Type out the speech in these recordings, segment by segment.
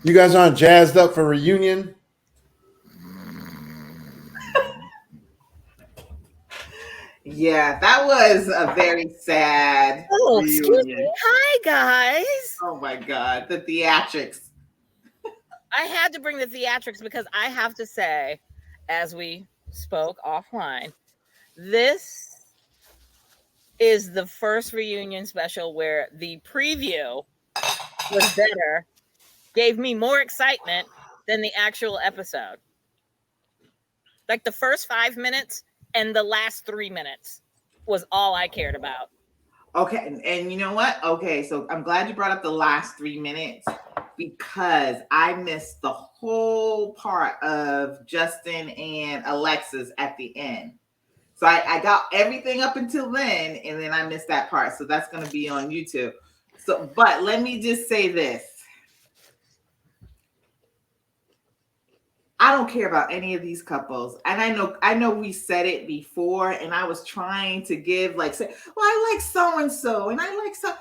You guys aren't jazzed up for reunion? Yeah, that was a very sad Oh, excuse me. reunion. Hi, guys. Oh my God, the theatrics. I had to bring the theatrics because I have to say, as we spoke offline, this is the first reunion special where the preview was better, gave me more excitement than the actual episode. Like the first 5 minutes and the last 3 minutes was all I cared about. Okay, and you know what? Okay, so I'm glad you brought up the last 3 minutes because I missed the whole part of Justin and Alexis at the end. So I got everything up until then, and then I missed that part. So that's going to be on YouTube. So, but let me just say this. I don't care about any of these couples. And I know we said it before, and I was trying to give say, well, I like so-and-so, and I like so.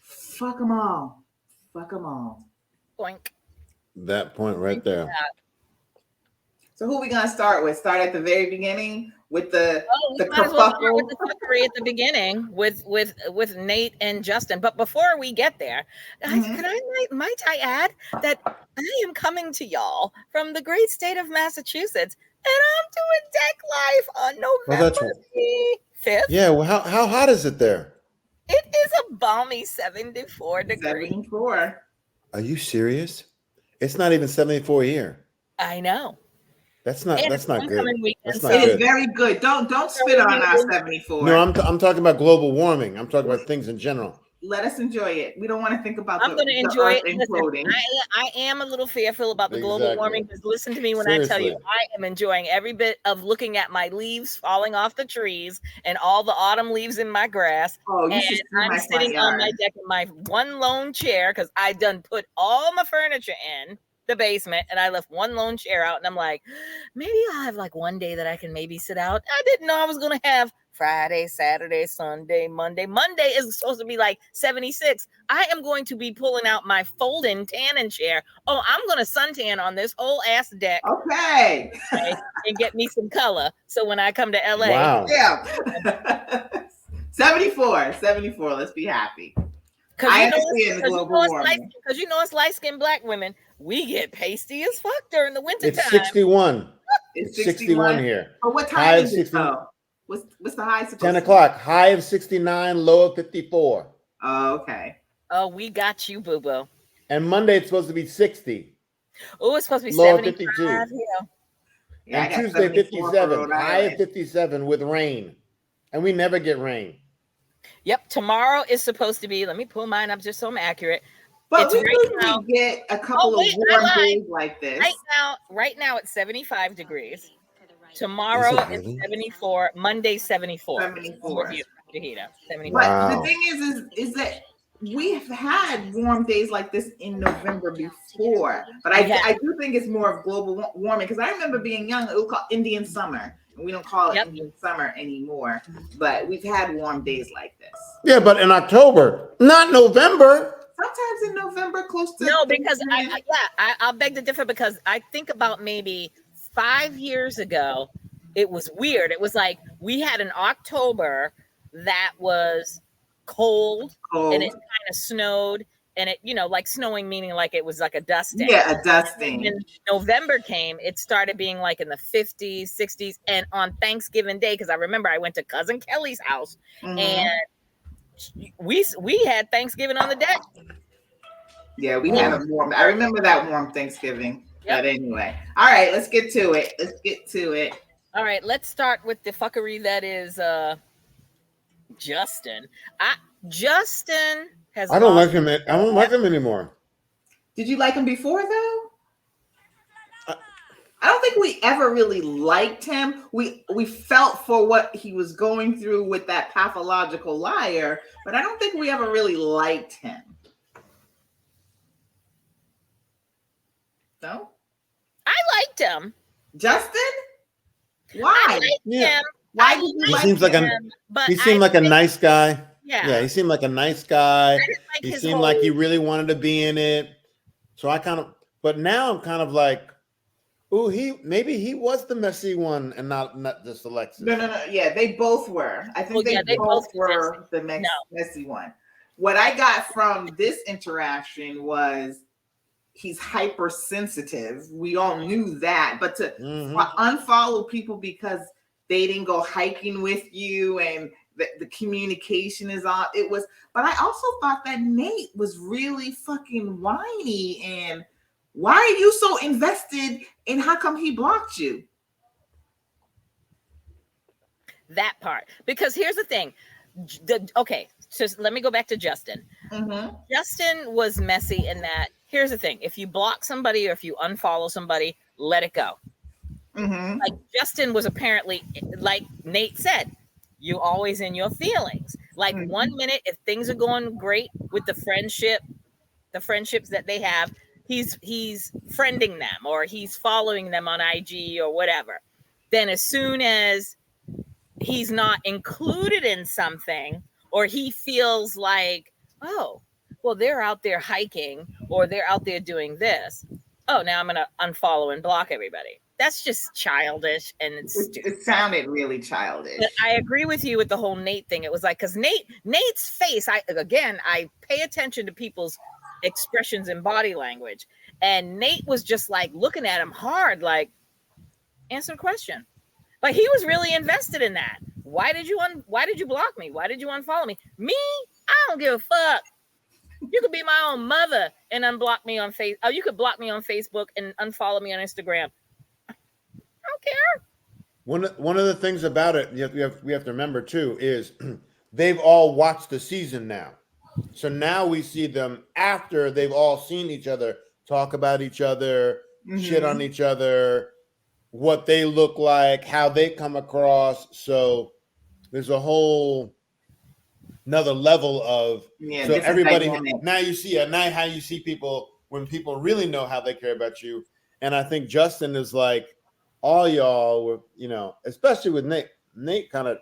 Fuck them all. Fuck them all. Boink. That point right there. So who are we going to start with? Start at the very beginning with the kerfuffle? With the fuckery at the beginning with Nate and Justin. But before we get there, might I add that I am coming to y'all from the great state of Massachusetts, and I'm doing Deck Life on November 5th. Yeah, well, how hot is it there? It is a balmy 74 degrees. 74. Are you serious? It's not even 74 here. I know. That's not good. That's not good. It is very good. Don't spit on our 74. No, I'm talking about global warming. I'm talking about things in general. Let us enjoy it. We don't want to think about I'm going to enjoy it. Listen, I am a little fearful about the global warming, because listen to me when I tell you, I am enjoying every bit of looking at my leaves falling off the trees and all the autumn leaves in my grass. And I'm sitting on my deck in my one lone chair because I done put all my furniture in the basement and I left one lone chair out, and I'm like, maybe I'll have like one day that I can maybe sit out. I didn't know I was going to have Friday, Saturday, Sunday, Monday. Monday is supposed to be like 76. I am going to be pulling out my fold-in tanning chair. Oh, I'm going to suntan on this whole ass deck. Okay. And get me some color. So when I come to LA. Wow. Yeah. 74. Let's be happy. Because you know it's light-skinned black women. We get pasty as fuck during the winter time. It's 61. It's 61 here. Oh, what time is it though? What's the high? 10 o'clock. High of 69, low of 54. Oh, okay. Oh, we got you, boo-boo. And Monday it's supposed to be 60. Oh, it's supposed to be low 75. 52. Yeah, and Tuesday 57. High of 57 with rain. And we never get rain. Yep. Tomorrow is supposed to be, let me pull mine up just so I'm accurate. But we usually get a couple of warm days like this. Right now it's 75 degrees. Tomorrow it's 74. Monday 74. 74. 75. But the thing is that we have had warm days like this in November before. But I do think it's more of global warming, because I remember being young, it was called Indian summer. And we don't call it Indian summer anymore. But we've had warm days like this. Yeah, but in October, not November. Sometimes in November, close to because I'll beg to differ, because I think about maybe 5 years ago, it was weird. It was like we had an October that was cold. And it kind of snowed, and it, like snowing meaning like it was like a dusting. Yeah, a dusting. And when November came, it started being like in the 50s, 60s, and on Thanksgiving Day, because I remember I went to Cousin Kelly's house and we had Thanksgiving on the deck. Yeah, we had a warm. I remember that warm Thanksgiving. Yep. But anyway, all right, let's get to it. All right, let's start with the fuckery that is Justin. Justin has. I don't like him. I don't like him anymore. Did you like him before though? I don't think we ever really liked him. We felt for what he was going through with that pathological liar, but I don't think we ever really liked him. No? I liked him. Justin? Why? I liked him. Why did you like him? He seemed like a nice guy. Yeah, he seemed like a nice guy. Like he seemed like he really wanted to be in it. So but now I'm kind of like, oh, maybe he was the messy one and not just Alexis. No. Yeah, they both were. I think they both were the messy one. What I got from this interaction was he's hypersensitive. We all knew that, but to unfollow people because they didn't go hiking with you and the communication is on. But I also thought that Nate was really fucking whiny. And why are you so invested in how come he blocked you? That part. Because here's the thing. So let me go back to Justin. Justin was messy in that. Here's the thing. If you block somebody or if you unfollow somebody, let it go. Like Justin was apparently, like Nate said, you always in your feelings. Like 1 minute, if things are going great with the friendships that they have, he's friending them or he's following them on IG or whatever. Then as soon as he's not included in something or he feels like, oh, well, they're out there hiking or they're out there doing this. Oh, now I'm going to unfollow and block everybody. That's just childish and it sounded really childish. But I agree with you with the whole Nate thing. It was like, because Nate's face, I pay attention to people's expressions and body language. And Nate was just like looking at him hard, like, answer the question. Like he was really invested in that. Why did you block me? Why did you unfollow me? Me? I don't give a fuck. You could be my own mother and unblock me on Facebook. Oh, you could block me on Facebook and unfollow me on Instagram. I don't care. One of the things about it we have to remember too is they've all watched the season now. So now we see them after they've all seen each other talk about each other, shit on each other, what they look like, how they come across. So there's a whole another level of so everybody dynamic. Now you see now how you see people when people really know how they care about you. And I think Justin is like all y'all were, especially with Nate kind of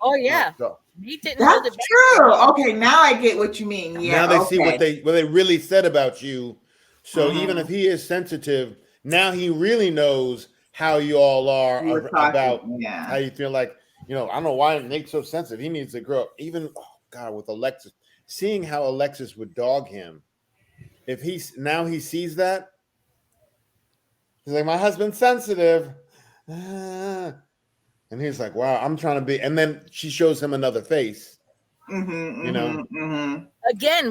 Nate didn't hold it back. True. Okay, now I get what you mean. Yeah. Now they see what they really said about you. So even if he is sensitive, now he really knows how you all are about how you feel like, I don't know why Nate's so sensitive. He needs to grow up. Even with Alexis, seeing how Alexis would dog him. If he sees that, he's like, my husband's sensitive. And he's like, wow, I'm trying to be. And then she shows him another face. Again,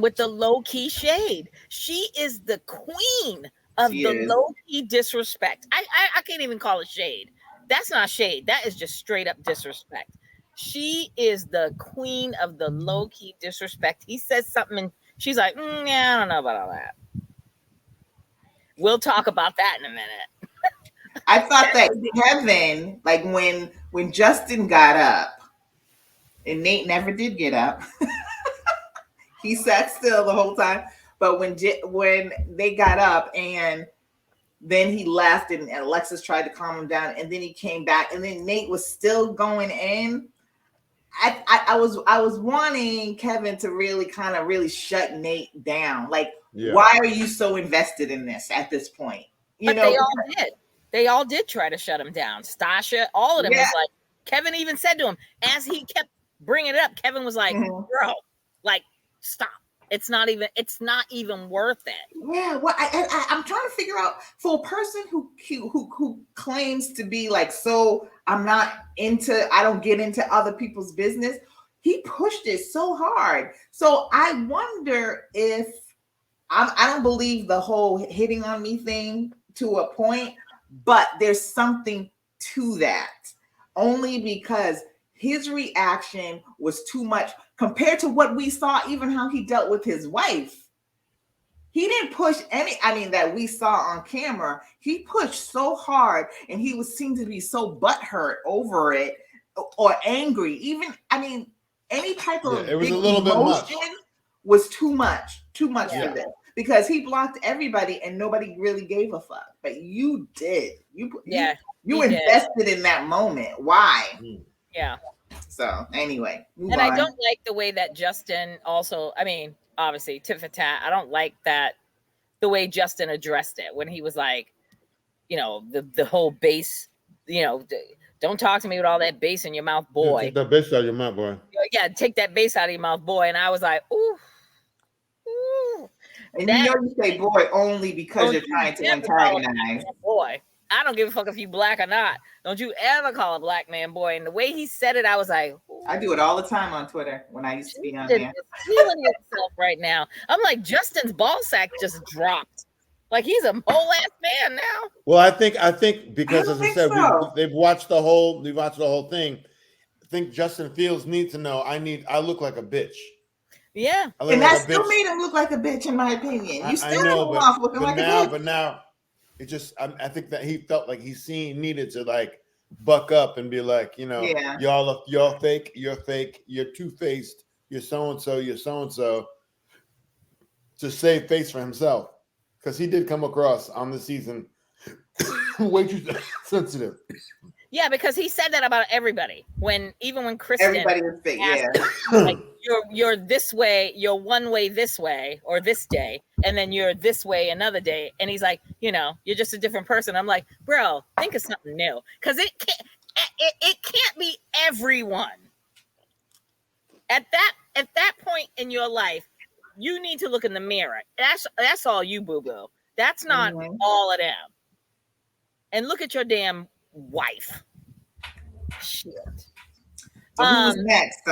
with the low-key shade. She is the queen of low-key disrespect. I can't even call it shade. That's not shade. That is just straight up disrespect. She is the queen of the low-key disrespect. He says something and she's like, yeah, I don't know about all that. We'll talk about that in a minute. I thought that Kevin, like when Justin got up, and Nate never did get up. He sat still the whole time. But when they got up and then he left and Alexis tried to calm him down and then he came back and then Nate was still going in. I was wanting Kevin to really shut Nate down. Like, why are you so invested in this at this point? They all did. They all did try to shut him down. Stacia, all of them was like, Kevin even said to him, as he kept bringing it up, Kevin was like, bro, like, stop. It's not even worth it. Yeah, well, I'm trying to figure out for a person who claims to be like, so I don't get into other people's business. He pushed it so hard. So I wonder if I don't believe the whole hitting on me thing to a point, but there's something to that. Only because his reaction was too much compared to what we saw, even how he dealt with his wife. He didn't push that we saw on camera. He pushed so hard and he seemed to be so butthurt over it or angry. Even, any type of it was a little bit much. Was too much for this. Because he blocked everybody and nobody really gave a fuck. But you did. You invested in that moment. Why? Yeah. So anyway, and I don't like the way that Justin also, I mean, obviously tit for tat. I don't like that the way Justin addressed it when he was like, you know, the whole bass, you know, don't talk to me with all that bass in your mouth, boy. Take that bass out of your mouth, boy. Yeah, take that bass out of your mouth, boy. And I was like, ooh. And you know you say boy only because you're trying to antagonize. Boy. I don't give a fuck if you black or not. Don't you ever call a black man boy. And the way he said it, I was like, ooh. I do it all the time on Twitter when I used to be on there. Feeling yourself right now. I'm like, Justin's ball sack just dropped. Like he's a whole ass man now. Well, I think because as I said, they've watched the whole thing. I think Justin Fields needs to know I look like a bitch. Yeah. And that still made him look like a bitch, in my opinion. You still know, off looking like a bitch. But now it just I think that he felt like he needed to like buck up and be like, you know, y'all fake, you're fake, you're two-faced, you're so-and-so, you're so-and-so, to save face for himself. Because he did come across on the season way too sensitive. Yeah, because he said that about everybody. Even when Kristen, everybody was fake, like, you're this way, you're one way this way or this day, and then you're this way another day. And he's like, you know, you're just a different person. I'm like, bro, think of something new, because it can't be everyone. At that point in your life, you need to look in the mirror. That's all you, boo-boo. That's not all of them. And look at your damn wife. Shit. So who's next?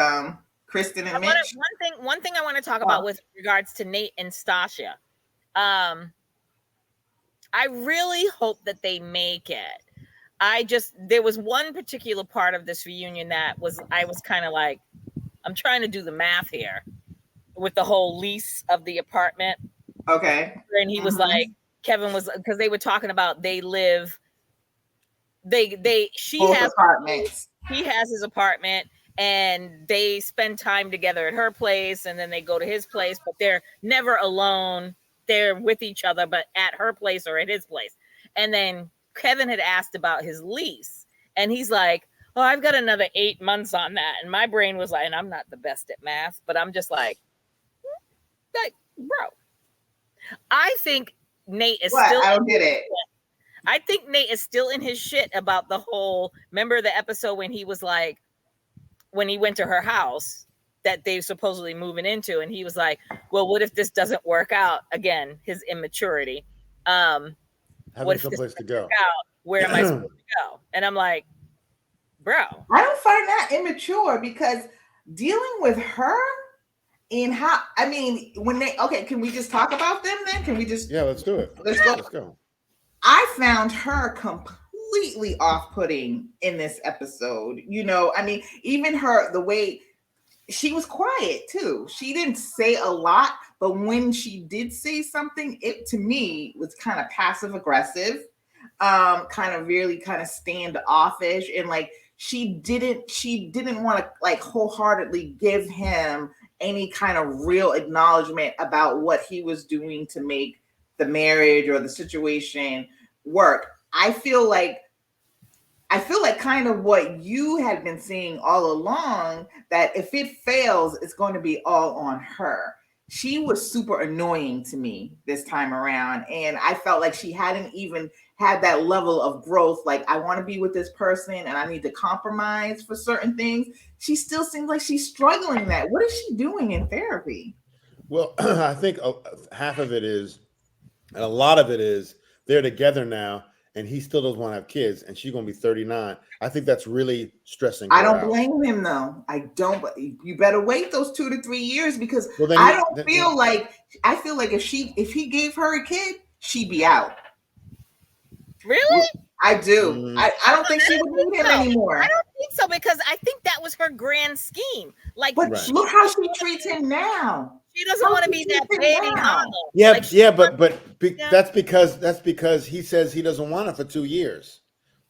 Kristen and Mitch. One thing I want to talk about with regards to Nate and Stacia. I really hope that they make it. There was one particular part of this reunion I was kind of like, I'm trying to do the math here with the whole lease of the apartment. Okay. And he was like, Kevin was, because they were talking about she has apartments. He has his apartment and they spend time together at her place and then they go to his place, but they're never alone. They're with each other, but at her place or at his place. And then Kevin had asked about his lease and he's like, oh, I've got another 8 months on that. And my brain was like, and I'm not the best at math, but I'm just like, bro, I think Nate is still. I don't get it. I think Nate is still in his shit about the whole. Remember the episode when he was like, when he went to her house that they supposedly moving into, and he was like, "Well, what if this doesn't work out?" Again, his immaturity. Having someplace to go. Where am I supposed to go? And I'm like, bro, I don't find that immature because dealing with her. And how, I mean, can we just talk about them then? Can we just? Yeah, let's do it. Let's go. I found her completely off-putting in this episode. You know, I mean, even the way she was quiet too. She didn't say a lot, but when she did say something, it to me was kind of passive-aggressive, kind of really kind of standoffish, and like she didn't want to like wholeheartedly give him any kind of real acknowledgement about what he was doing to make the marriage or the situation work. I feel like kind of what you had been seeing all along, that if it fails, it's going to be all on her. She was super annoying to me this time around. And I felt like she hadn't even had that level of growth. Like, I want to be with this person and I need to compromise for certain things. She still seems like she's struggling that. What is she doing in therapy? Well, I think half of it is, and a lot of it is, they're together now and he still doesn't want to have kids and she's going to be 39. I think that's really stressing her I don't out. blame him though. I don't. You better wait those 2 to 3 years because I feel like if he gave her a kid, she'd be out. Really? I do. I don't think she would need him anymore. I don't think so because I think that was her grand scheme. Like, but look how she treats him now. She doesn't want to be that baby mama. Yeah, but that's because he says he doesn't want it for 2 years.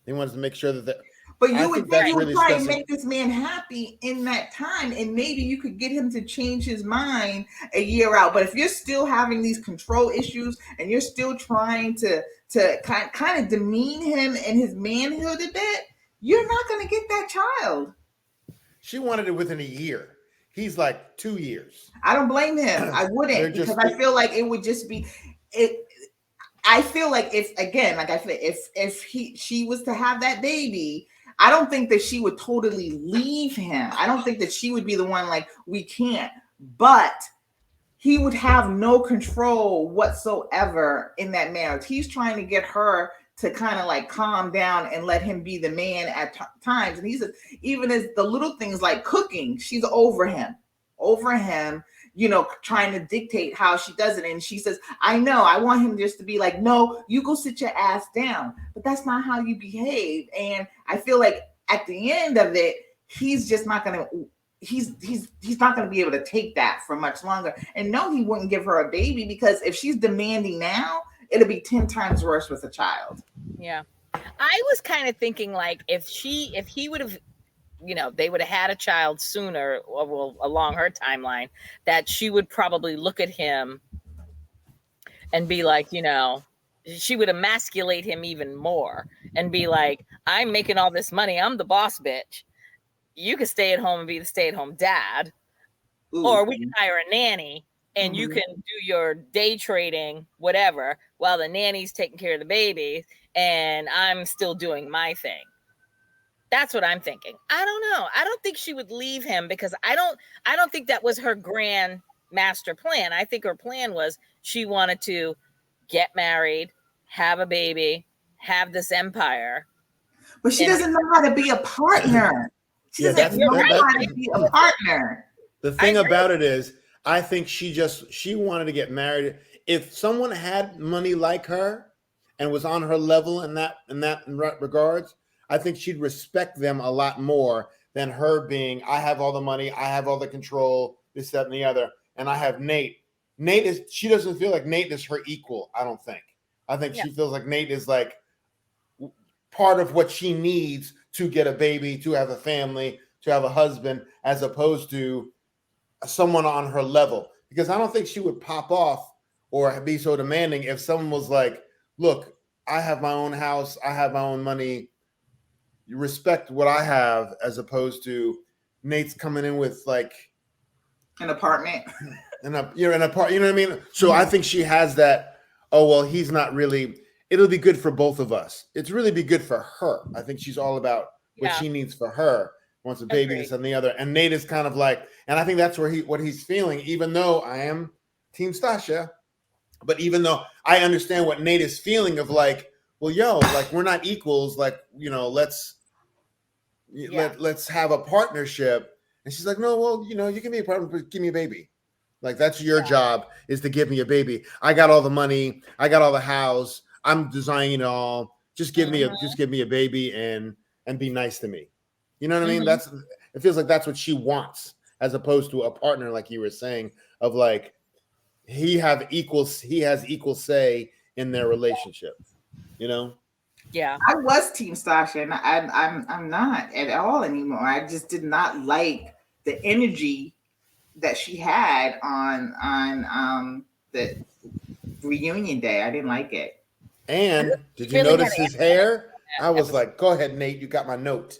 He wants to make sure that. But you would think you would try and make this man happy in that time, and maybe you could get him to change his mind a year out. But if you're still having these control issues and you're still trying to kind of demean him and his manhood a bit, you're not going to get that child. She wanted it within a year. He's like 2 years. I don't blame him. I wouldn't, because I feel like it would just be it. I feel like if she was to have that baby, I don't think that she would totally leave him. I don't think that she would be the one like, we can't, but he would have no control whatsoever in that marriage. He's trying to get her to kind of like calm down and let him be the man at times. And he says, even as the little things like cooking, she's over him, trying to dictate how she does it. And she says, I know, I want him just to be like, no, you go sit your ass down. But that's not how you behave. And I feel like at the end of it, he's just not going to, he's not going to be able to take that for much longer. And no, he wouldn't give her a baby, because if she's demanding now, it'll be 10 times worse with a child. Yeah. I was kind of thinking like if he would have, they would have had a child sooner or along her timeline, that she would probably look at him and be like, she would emasculate him even more and be like, I'm making all this money. I'm the boss bitch. You can stay at home and be the stay-at-home dad. Ooh. Or we can hire a nanny and you can do your day trading, whatever, while the nanny's taking care of the baby and I'm still doing my thing. That's what I'm thinking. I don't know. I don't think she would leave him, because I don't think that was her grand master plan. I think her plan was she wanted to get married, have a baby, have this empire. But she doesn't know how to be a partner. She doesn't know how to be a partner. The thing about it is, I think she wanted to get married. If someone had money like her and was on her level in that regards, I think she'd respect them a lot more than her being, I have all the money, I have all the control, this, that, and the other, and I have Nate. She doesn't feel like Nate is her equal, I don't think. I think she feels like Nate is like part of what she needs to get a baby, to have a family, to have a husband, as opposed to someone on her level. Because I don't think she would pop off or be so demanding if someone was like, look, I have my own house, I have my own money, you respect what I have, as opposed to Nate's coming in with like an apartment. An apartment, you know what I mean? So I think she has that, oh, well, he's not really, it'll be good for both of us. It's really be good for her. I think she's all about what she needs for her. Wants a baby, this and the other. And Nate is kind of like, and I think that's what he's feeling, even though I am Team Stacia, but even though I understand what Nate is feeling of like, well, like we're not equals, like, let's have a partnership. And she's like, no, well, you can be a partner, but give me a baby. Like, that's your job, is to give me a baby. I got all the money, I got all the house, I'm designing it all. Just give me a baby and be nice to me. You know what I mean? It feels like that's what she wants, as opposed to a partner, like you were saying, of like he has equal say in their relationship. Yeah, I was Team Stacia, and I'm not at all anymore. I just did not like the energy that she had on the reunion day. I didn't like it. And did you notice his hair? I was like, go ahead, Nate, you got my note.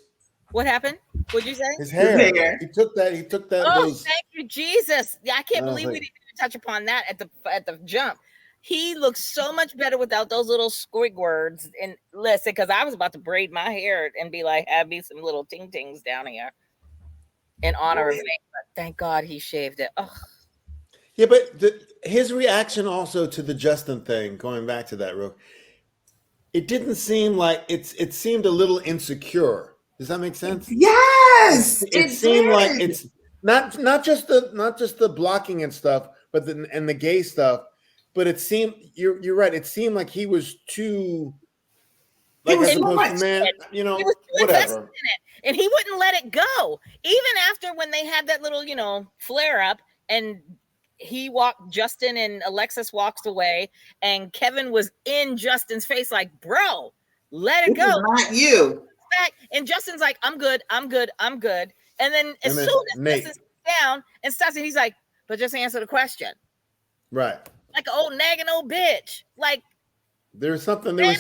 What happened? What'd you say? His hair. He took that. Oh, thank you, Jesus! Yeah, I can't believe we didn't even touch upon that at the jump. He looks so much better without those little squigwards. And listen, because I was about to braid my hair and be like, have me some little ting-tings down here in honor of me. But thank God he shaved it. Oh. Yeah, but his reaction also to the Justin thing, going back to that, it didn't seem like it seemed a little insecure. Does that make sense? Yes, it seemed like it's not just the blocking and stuff, but the gay stuff. But it seemed you're right. It seemed like he was too, like, as opposed to man, he was too invested in it, and he wouldn't let it go. Even after when they had that little flare up, and Justin and Alexis walked away, and Kevin was in Justin's face like, bro, let it go. Not you. And Justin's like, I'm good. And then as soon as Nate is down and starts, and he's like, but just answer the question. Right. Like an old nagging old bitch. Like, there was something. I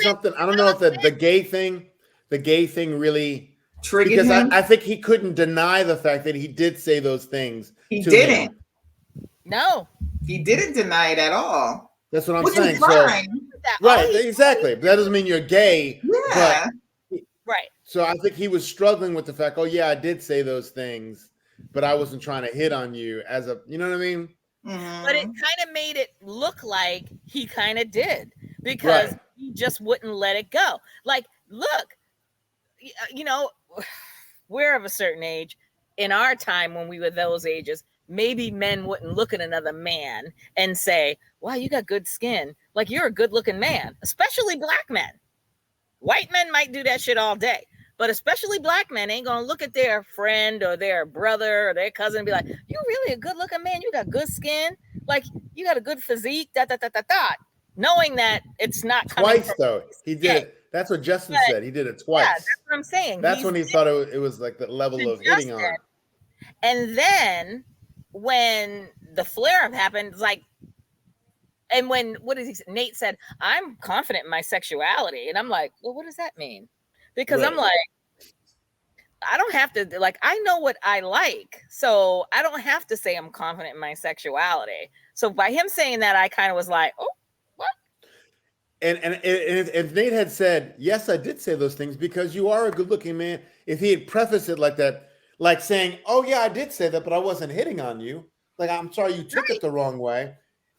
don't know if the gay thing really triggered him. I think he couldn't deny the fact that he did say those things. He didn't. Him. No, he didn't deny it at all. That's what I'm Which saying. Is fine. So, right, exactly. That doesn't mean you're gay. Yeah. But, right. So I think he was struggling with the fact, oh yeah, I did say those things, but I wasn't trying to hit on you as a, you know what I mean? Mm-hmm. But it kind of made it look like he kind of did because he just wouldn't let it go. Like, look, you know, we're of a certain age. In our time when we were those ages, maybe men wouldn't look at another man and say, wow, you got good skin. Like, you're a good looking man, especially black men. White men might do that shit all day, but especially black men ain't gonna look at their friend or their brother or their cousin and be like, you really a good looking man. You got good skin. Like, you got a good physique, knowing that it's not twice though. He did it. That's what Justin said. He did it twice. Yeah, that's what I'm saying. That's when he thought it was like the level of hitting on. And then when the flare up happened, it's like, and when Nate said, I'm confident in my sexuality. And I'm like, well, what does that mean? Because I'm like, I don't have to, like, I know what I like. So I don't have to say I'm confident in my sexuality. So by him saying that, I kind of was like, oh, what? And if Nate had said, yes, I did say those things because you are a good looking man. If he had prefaced it like that, like saying, oh yeah, I did say that, but I wasn't hitting on you. Like, I'm sorry, you took it the wrong way.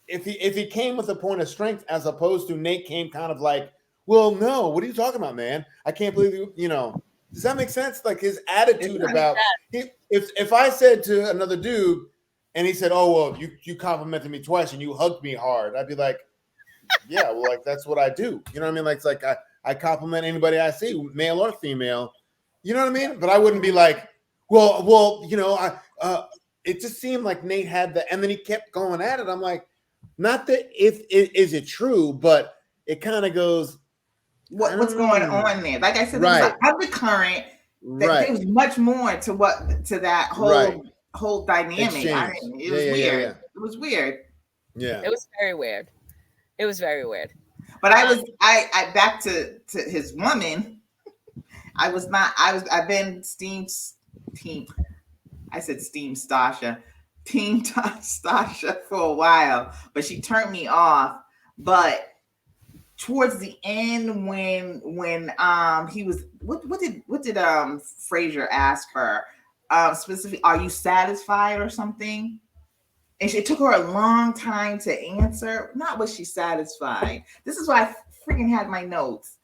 If he came with a point of strength, as opposed to Nate came kind of like, well, no, what are you talking about, man? I can't believe you know, does that make sense? Like his attitude about, if I said to another dude and he said, oh, well, you complimented me twice and you hugged me hard. I'd be like, yeah, well, like, that's what I do. You know what I mean? Like, it's like I compliment anybody I see, male or female. You know what I mean? But I wouldn't be like, well, you know, it just seemed like Nate had that, and then he kept going at it. I'm like, not that is it true, but it kind of goes. What's going on there? Like I said, it was like undercurrent. There was much more to that whole dynamic. It was weird. Yeah. It was weird. Yeah, it was very weird. It was very weird. But I back to his woman. I've been team. I said Steam Stacia. Team Stacia for a while, but she turned me off. But towards the end, when he was, what did Fraser ask her specifically? Are you satisfied or something? And it took her a long time to answer. Not was she satisfied. This is why I freaking had my notes.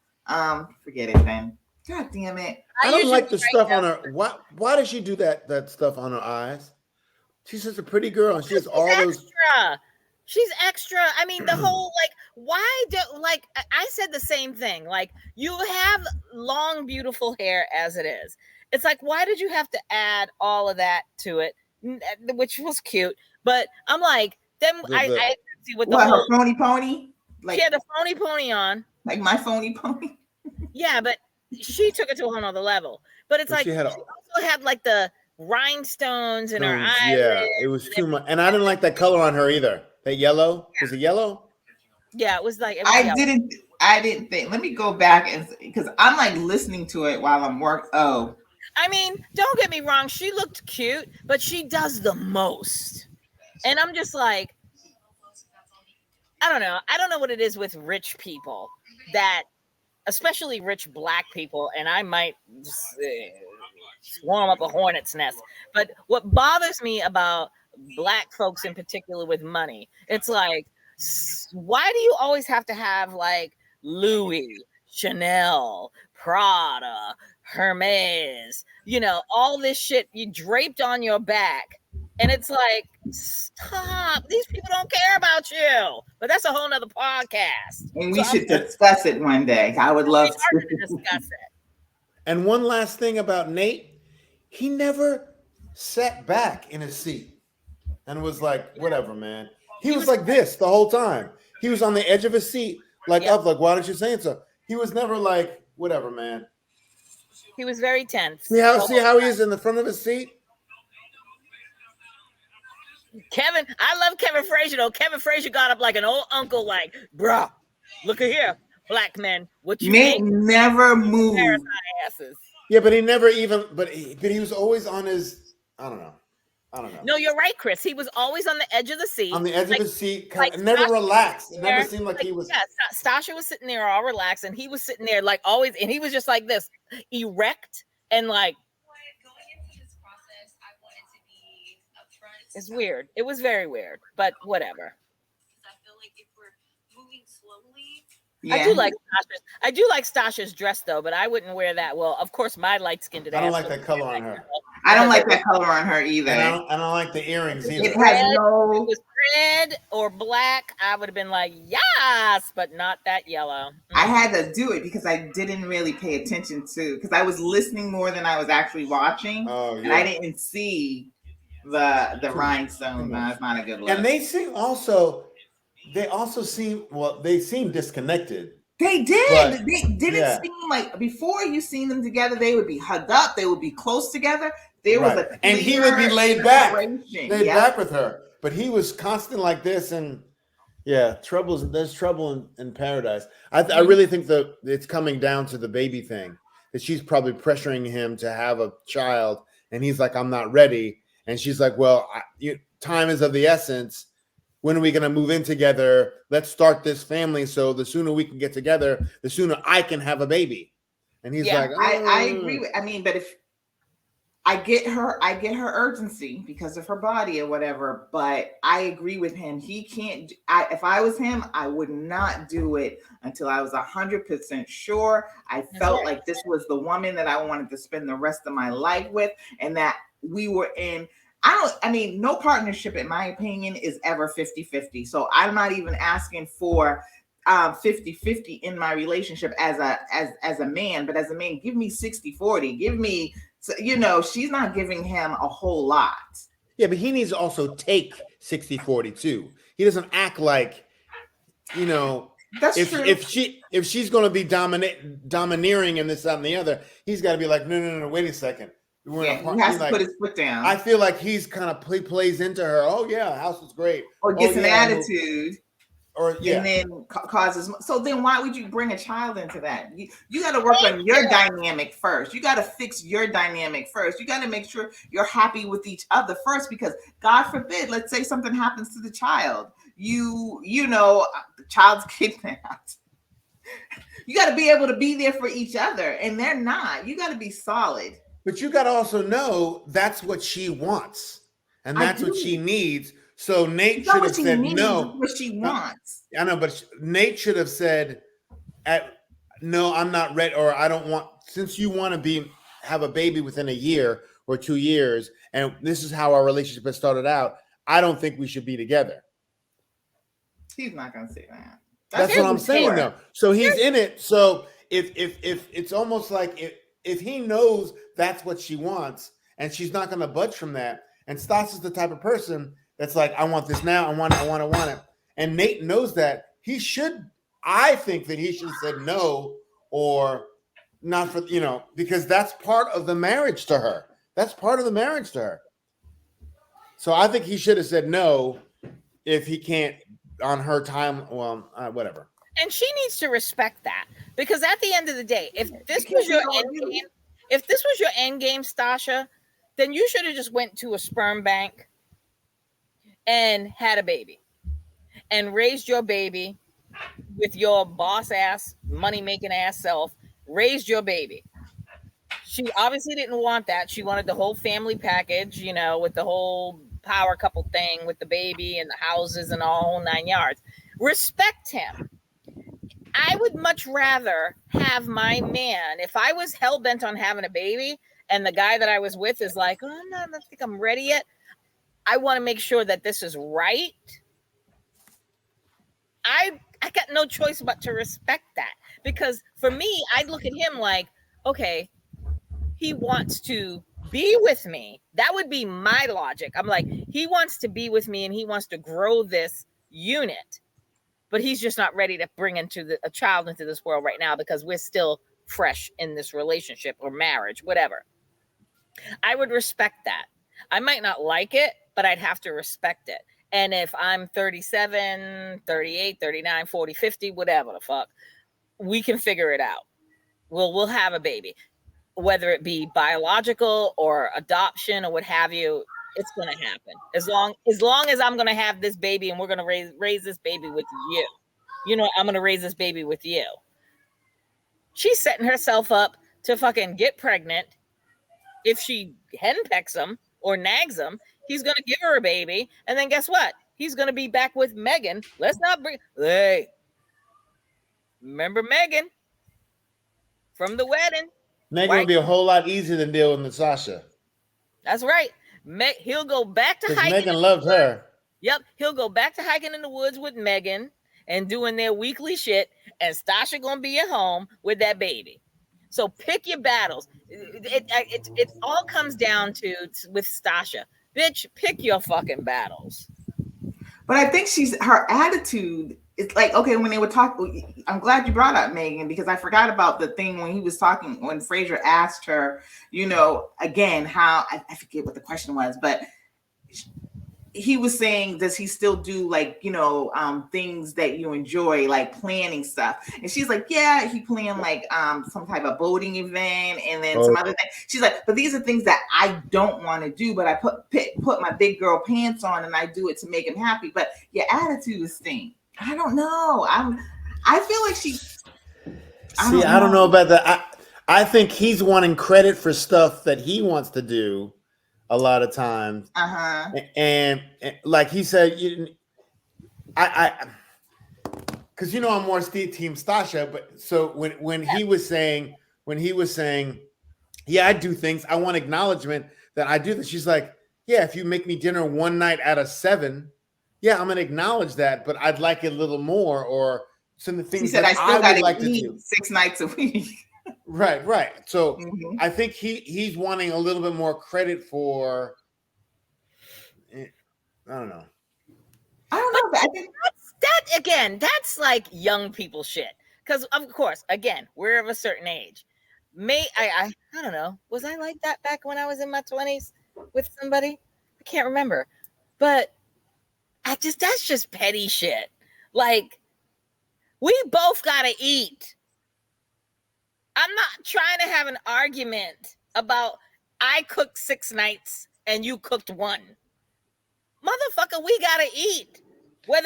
Forget it then. God damn it. I don't like the stuff on her. Why does she do that stuff on her eyes? She's just a pretty girl, and she has all those. She's extra. I mean, the whole why do I said the same thing. Like, you have long, beautiful hair as it is. It's like, why did you have to add all of that to it, which was cute? But I'm like, then I see what her phony pony. Like, she had the phony pony on, like my phony pony. Yeah, but she took it to a whole nother level. But it's like she also had like the rhinostones in her eyes. Yeah, it was too much, and I didn't like that color on her either. That yellow, was it yellow? Yeah, it was like I didn't think. Let me go back and because I'm like listening to it while I'm working. Oh, I mean, don't get me wrong. She looked cute, but she does the most, and I'm just like, I don't know. I don't know what it is with rich people that, especially rich black people, and I might just swarm up a hornet's nest. But what bothers me about black folks in particular with money, it's like, why do you always have to have like Louis, Chanel, Prada, Hermes, you know, all this shit you draped on your back? And it's like, stop. These people don't care about you. But that's a whole nother podcast. And we should discuss it one day. I would love to discuss it. And one last thing about Nate, he never sat back in his seat and was like, whatever, man. He was like this the whole time. He was on the edge of his seat, like up, like, why don't you say so? He was never like, whatever, man. He was very tense. See how he is in the front of his seat? Kevin, I love Kevin Frazier though. Kevin Frazier got up like an old uncle, like, bruh, look at here, black men. What you Nate never moved. Yeah, but he never even. But he was always on his. I don't know. No, you're right, Chris. He was always on the edge of the seat. On the edge of his seat, never relaxed. It never seemed like he was. Yeah, Stacia was sitting there all relaxed, and he was sitting there like always, and he was just like this, erect and like. Going into this process, I wanted to be upfront. It's weird. It was very weird, but whatever. Because I feel like if we're moving slowly. Yeah. I do like Stasia's dress though, but I wouldn't wear that. Well, of course, my light-skinned ass. I don't like that color on her. I don't like that color on her either. And I don't like the earrings either. It has no. If it was red or black, I would have been like, yes, but not that yellow. I had to do it because I didn't really pay attention to, because I was listening more than I was actually watching. Oh, yeah. And I didn't see the rhinestone. No, it's not a good look. And they also seem disconnected. They did. They didn't seem like, before you seen them together, they would be hugged up. They would be close together. There was a and he would be laid back with her. But he was constant like this, and there's trouble in paradise. I really think that it's coming down to the baby thing. That she's probably pressuring him to have a child, and he's like, "I'm not ready," and she's like, "Well, time is of the essence. When are we going to move in together? Let's start this family. So the sooner we can get together, the sooner I can have a baby." And he's like, I agree with, but if I get her urgency because of her body or whatever, but I agree with him. He can't, if I was him, I would not do it until I was 100% sure. I felt like this was the woman that I wanted to spend the rest of my life with, and that we were in, no partnership, in my opinion, is ever 50-50. So I'm not even asking for 50-50 in my relationship as a man, but as a man, give me 60-40. Give me, she's not giving him a whole lot. Yeah, but he needs to also take 60-40 too. He doesn't act like, That's true. If she's going to be domineering and this, that, and the other, he's got to be like, no, wait a second. He has to put his foot down. I feel like he's kind of plays into her. Oh yeah, house is great. Or gets an attitude. And then causes. So then why would you bring a child into that? You got to work on your dynamic first. You got to fix your dynamic first. You got to make sure you're happy with each other first, because God forbid, let's say something happens to the child. The child's kidnapped. You got to be able to be there for each other, and they're not. You got to be solid. But you got to also know that's what she wants, and that's what she needs. So Nate should have said no. What she wants. I know, but Nate should have said, "No, I'm not ready," or "I don't want." Since you want to have a baby within a year or 2 years, and this is how our relationship has started out, I don't think we should be together. He's not going to say that. That's what I'm saying, though. So he's in it. So if it's almost like if he knows that's what she wants, and she's not going to budge from that, and Stas is the type of person that's like, I want this now, I want it. And Nate knows that. I think that he should have said no, or not for, because that's part of the marriage to her. So I think he should have said no if he can't on her time. Well, whatever. And she needs to respect that, because at the end of the day, if this was your end game, Stacia, then you should have just went to a sperm bank and had a baby and raised your baby with your boss ass, money making ass self. Raised your baby. She obviously didn't want that. She wanted the whole family package, with the whole power couple thing with the baby and the houses and all 9 yards. Respect him. I would much rather have my man, if I was hell-bent on having a baby and the guy that I was with is like, I don't think I'm ready yet. I want to make sure that this is right. I got no choice but to respect that, because for me, I'd look at him like, okay, he wants to be with me. That would be my logic. I'm like, he wants to be with me and he wants to grow this unit, but he's just not ready to bring a child into this world right now because we're still fresh in this relationship or marriage, whatever. I would respect that. I might not like it, but I'd have to respect it. And if I'm 37, 38, 39, 40, 50, whatever the fuck, we can figure it out. We'll have a baby. whether it be biological or adoption or what have you, it's going to happen. As long as I'm going to have this baby and we're going to raise this baby with you. You know, I'm going to raise this baby with you. She's setting herself up to fucking get pregnant. If she henpecks him or nags him, he's going to give her a baby. And then guess what? He's going to be back with Megan. Let's not bring... Hey, remember Megan from the wedding? Megan would be a whole lot easier than dealing with Sasha. That's right. He'll go back to hiking. Megan loved her. Yep. He'll go back to hiking in the woods with Megan and doing their weekly shit. And Stacia going to be at home with that baby. So pick your battles. It all comes down to with Stacia. Bitch, pick your fucking battles. But I think her attitude, it's like, okay, when they were talking, I'm glad you brought up Megan, because I forgot about the thing when he was talking, when Fraser asked her, you know, again, how, I forget what the question was, but he was saying, does he still do like, you know, things that you enjoy, like planning stuff? And she's like, yeah, he planned like some type of boating event and then some other thing. She's like, but these are things that I don't want to do, but I put my big girl pants on and I do it to make him happy. But your attitude is stink. I don't know. I feel like she. I don't know about that. I think he's wanting credit for stuff that he wants to do. A lot of times, and like he said, because you know I'm more team Stacia, but so when he was saying, yeah, I do things. I want acknowledgement that I do this. She's like, yeah, if you make me dinner one night out of 7, yeah, I'm gonna acknowledge that, but I'd like it a little more, or some of the things that I would like to do 6 nights a week. Right. So I think he's wanting a little bit more credit for. I don't know. I think that again. That's like young people shit. Because of course, again, we're of a certain age. I don't know. Was I like that back when I was in my 20s with somebody? I can't remember. But that's just petty shit. Like, we both gotta eat. I'm not trying to have an argument about I cooked 6 nights and you cooked 1. Motherfucker, we gotta eat. But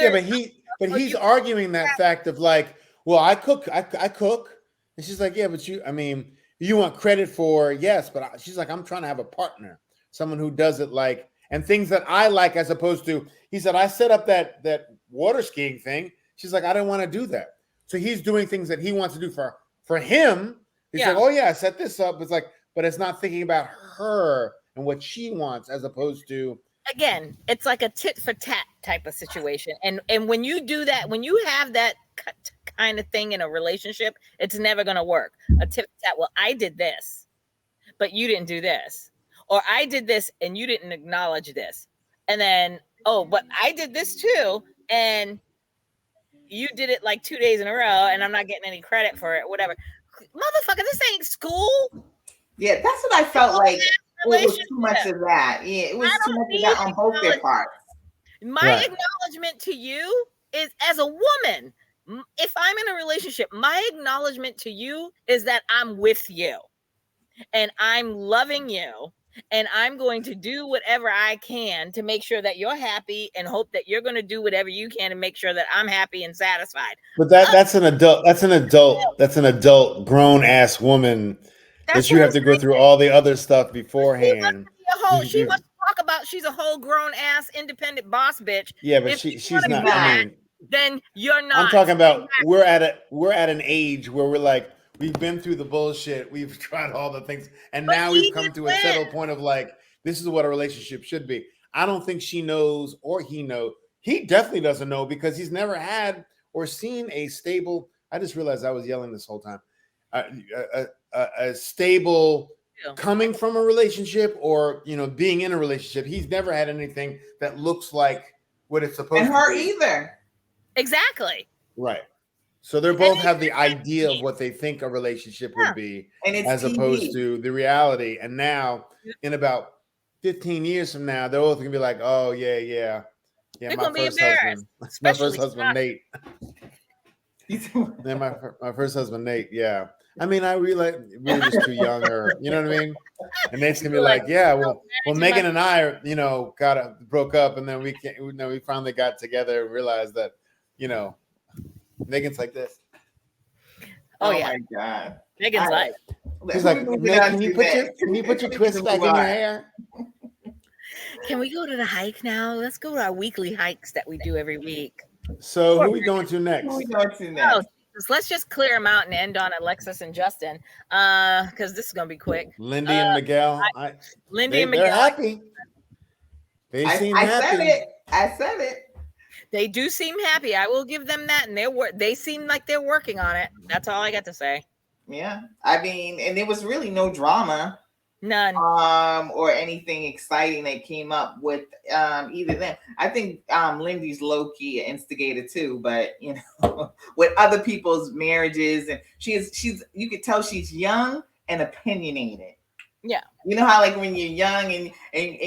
he's arguing that fact of like, well, I cook, and she's like, yeah, but you want credit for, yes, but she's like, I'm trying to have a partner, someone who does it like, and things that I like, as opposed to, he said, I set up that water skiing thing. She's like, I didn't want to do that. So he's doing things that he wants to do for him. He's like, oh yeah, I set this up. It's like, but it's not thinking about her and what she wants, as opposed to. Again, it's like a tit for tat type of situation. And when you do that, when you have that kind of thing in a relationship, it's never going to work. A tit for tat. Well, I did this, but you didn't do this. Or I did this and you didn't acknowledge this. And then, oh, but I did this too. And you did it like 2 days in a row and I'm not getting any credit for it, whatever. Motherfucker, this ain't school. Yeah, that's what I felt like. It was too much of that. Yeah, it was too much of that on both their parts. My acknowledgement to you is, as a woman, if I'm in a relationship, my acknowledgement to you is that I'm with you and I'm loving you and I'm going to do whatever I can to make sure that you're happy and hope that you're going to do whatever you can to make sure that I'm happy and satisfied. But that's an adult grown ass woman that you have to go through all the other stuff beforehand. She must talk about she's a whole grown ass independent boss bitch. Yeah, but she's not. Then you're not. I'm talking about we're at an age where we're like, we've been through the bullshit, we've tried all the things, and now we've come to a settled point of like, this is what a relationship should be. I don't think she knows, or he knows. He definitely doesn't know, because he's never had or seen a stable. I just realized I was yelling this whole time. A stable coming from a relationship, or being in a relationship. He's never had anything that looks like what it's supposed to be. And her either. Exactly. Right. So they both have the idea of what they think a relationship would be, as opposed to the reality. And now, in about 15 years from now, they're both gonna be like, "Oh yeah, my first husband, Nate." Yeah, my first husband, Nate. Yeah, I mean, I realize we're just too young, or you know what I mean. And Nate's gonna be like, yeah, well, Megan and I, broke up, and then we finally got together and realized that, Megan's like this. Oh yeah. My God. Megan's like, he's like, Meg, can you put your twist back in your hair? Can we go to the hike now? Let's go to our weekly hikes that we do every week. So who are we going to next? Let's just clear them out and end on Alexis and Justin, because this is gonna be quick. Lindy and Miguel. Lindy and Miguel. They're happy. They seem happy. I said it. They do seem happy. I will give them that, and they seem like they're working on it. That's all I got to say. Yeah, I mean, and there was really no drama. None. Or anything exciting that came up with either them. I think Lindy's low-key instigator too, but with other people's marriages, and she's you could tell she's young and opinionated. Yeah. You know how like when you're young and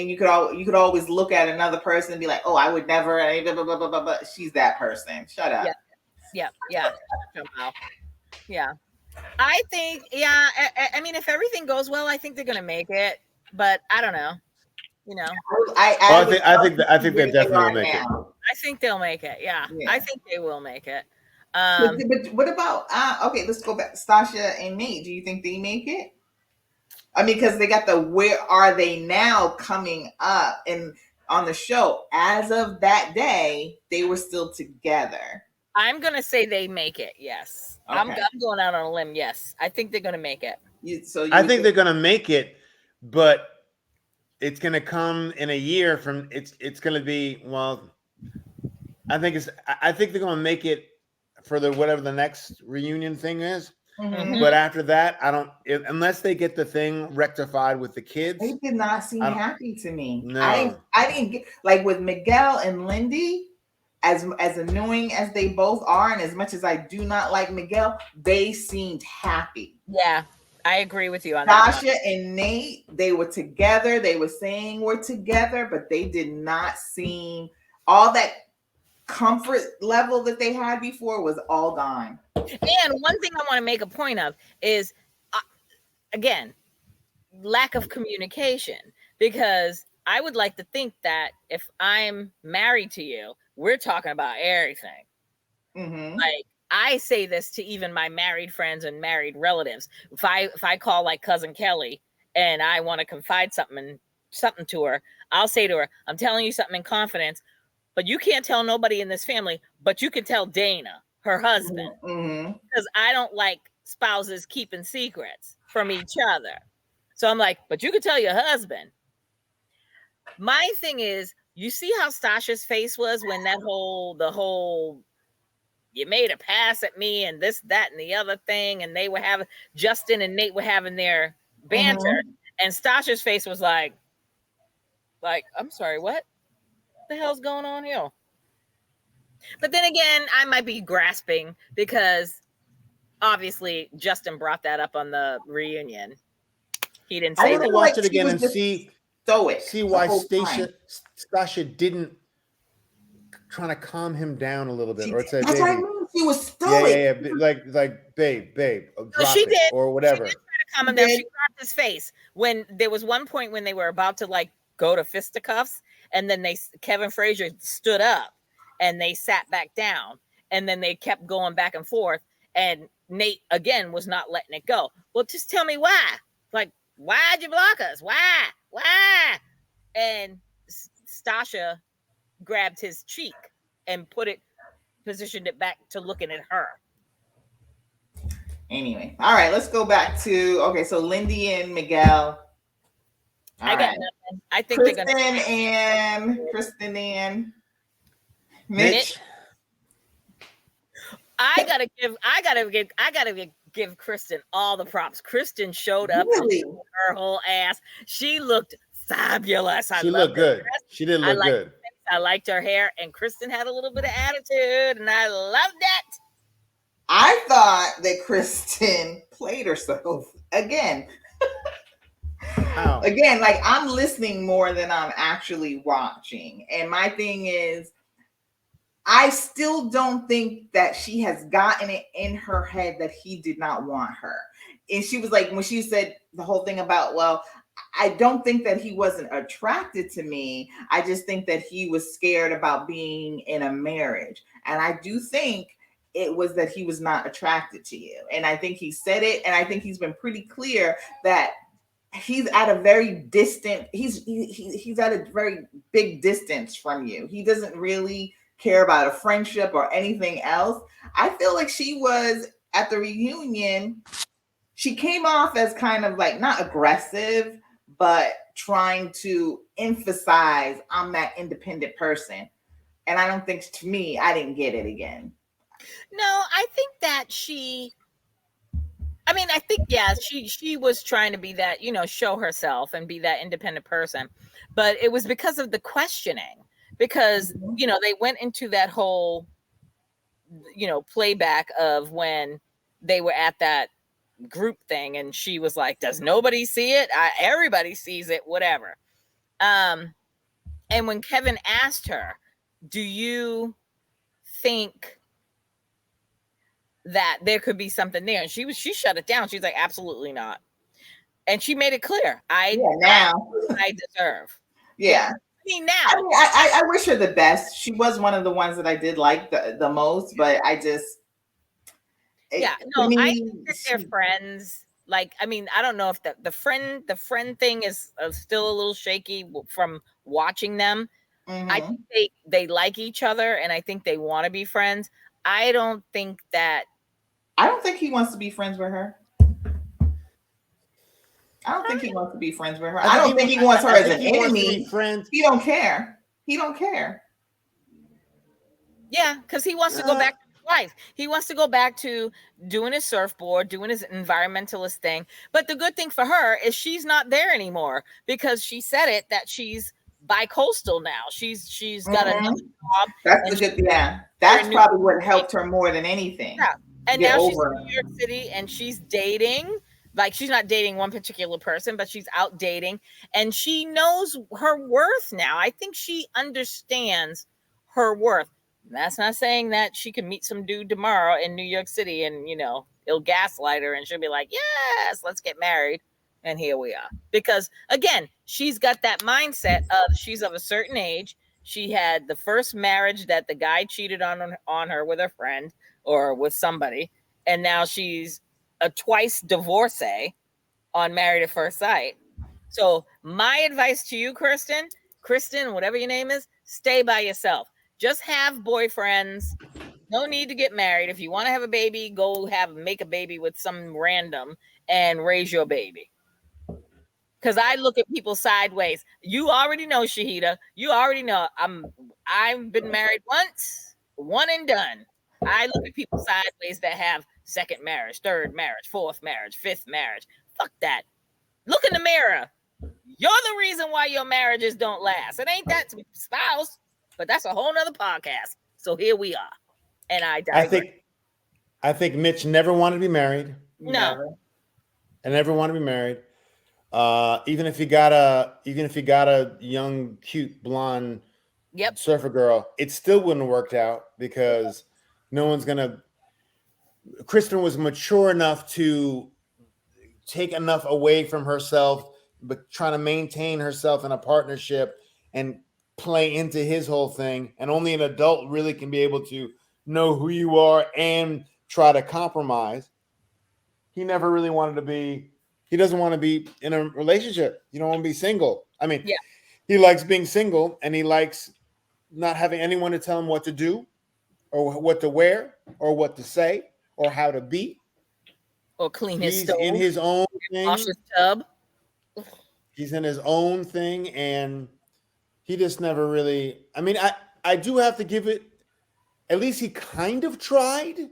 you could always look at another person and be like, oh, I would never, blah, blah, blah, blah, blah. She's that person. Shut up. Yeah. Yeah. I think, I mean, if everything goes well, I think they're gonna make it, but I don't know. I think they definitely will make it. I think they'll make it. Yeah. I think they will make it. But what about okay, let's go back. Stacia and Nate, do you think they make it? I mean, because they got the where are they now coming up, and on the show as of that day, they were still together. I'm gonna say they make it. Yes, okay. I'm going out on a limb. Yes, I think they're gonna make it. I think they're gonna make it, but it's gonna come in a year from. It's gonna be I think they're gonna make it for whatever the next reunion thing is. Mm-hmm. But after that, unless they get the thing rectified with the kids. They did not seem happy to me. No. I didn't get, like with Miguel and Lindy, as annoying as they both are, and as much as I do not like Miguel, they seemed happy. Yeah, I agree with you on that. Stacia and Nate, they were together. They were saying we're together, but they did not seem, all that comfort level that they had before was all gone. And one thing I want to make a point of is, again, lack of communication, because I would like to think that if I'm married to you, we're talking about everything. Mm-hmm. Like, I say this to even my married friends and married relatives. If I call like cousin Kelly and I want to confide something to her, I'll say to her, I'm telling you something in confidence, but you can't tell nobody in this family, but you can tell Dana, her husband, because I don't like spouses keeping secrets from each other. So I'm like, but you could tell your husband. My thing is, you see how Stacia's face was when the whole you made a pass at me and this, that, and the other thing, and they were having, Justin and Nate were having their banter, and Stacia's face was like, I'm sorry, what the hell's going on here? But then again, I might be grasping, because obviously Justin brought that up on the reunion. He didn't say I want to watch it again and see why Stacia didn't trying to calm him down a little bit, or say, "Baby, I mean, she was stoic." Yeah, like, babe, drop she it, did, or whatever. She did try to calm him down. She grabbed his face when there was one point when they were about to like go to fisticuffs, and then Kevin Frazier stood up. And they sat back down, and then they kept going back and forth. And Nate again was not letting it go. Well, just tell me why. Like, why'd you block us? Why? And Stacia grabbed his cheek and positioned it back to looking at her. Anyway, all right, let's go back to so Lindy and Miguel. I got nothing. I think Kristen and Mitch. I gotta give Kristen all the props. Kristen showed up with her whole ass. She looked fabulous. She looked good. She did look good. I liked her hair, and Kristen had a little bit of attitude, and I loved it. I thought that Kristen played herself again. How? Again, like, I'm listening more than I'm actually watching. And my thing is, I still don't think that she has gotten it in her head that he did not want her. And she was like, when she said the whole thing about, well, I don't think that he wasn't attracted to me. I just think that he was scared about being in a marriage. And I do think it was that he was not attracted to you. And I think he said it. And I think he's been pretty clear that he's at a very distant, he's at a very big distance from you. He doesn't really care about a friendship or anything else. I feel like she was at the reunion, she came off as kind of like not aggressive, but trying to emphasize I'm that independent person. And I don't think, to me, I didn't get it again. No, I think that I think, yeah, she was trying to be that, show herself and be that independent person. But it was because of the questioning, because, they went into that whole, playback of when they were at that group thing. And she was like, does nobody see it? Everybody sees it, whatever. And when Kevin asked her, do you think that there could be something there? And she shut it down. She's like, absolutely not. And she made it clear. I deserve. Yeah. I wish her the best. She was one of the ones that I did like the most, but I just. I think that they're friends. Like, I don't know if the friend thing is still a little shaky from watching them. Mm-hmm. I think they like each other, and I think they want to be friends. I don't think he wants to be friends with her. I don't think he wants to be friends with her. I don't think he wants her as an enemy. He don't care. Yeah, because he wants to go back to his wife. He wants to go back to doing his surfboard, doing his environmentalist thing. But the good thing for her is she's not there anymore, because she said it that she's bi-coastal now. She's got another job. That's the good. Yeah, that's probably what helped her more than anything. Yeah, and now she's in New York City and she's dating. Like, she's not dating one particular person, but she's out dating, and she knows her worth now. I think she understands her worth. That's not saying that she can meet some dude tomorrow in New York City and, he'll gaslight her and she'll be like, yes, let's get married. And here we are. Because, again, she's got that mindset of she's of a certain age. She had the first marriage that the guy cheated on her with her friend or with somebody. And now she's a twice divorcee on Married at First Sight. So my advice to you, Kristen, whatever your name is, stay by yourself. Just have boyfriends. No need to get married. If you want to have a baby, go make a baby with some random and raise your baby. Because I look at people sideways. You already know, Shahida. You already know. I've been married once, one and done. I look at people sideways that have second marriage, third marriage, fourth marriage, fifth marriage. Fuck that. Look in the mirror. You're the reason why your marriages don't last. It ain't that spouse, but that's a whole nother podcast. So here we are. And I think Mitch never wanted to be married. No. And never wanted to be married. Even if he got a young, cute, blonde surfer girl, it still wouldn't have worked out, because no one's gonna. Kristen was mature enough to take enough away from herself, but trying to maintain herself in a partnership and play into his whole thing. And only an adult really can be able to know who you are and try to compromise. He never really wanted to be. He doesn't want to be in a relationship. You don't want to be single. He likes being single, and he likes not having anyone to tell him what to do or what to wear or what to say or how to be. Or clean his stove. He's in his own thing. Wash his tub. He's in his own thing, and he just never really. I do have to give it. At least he kind of tried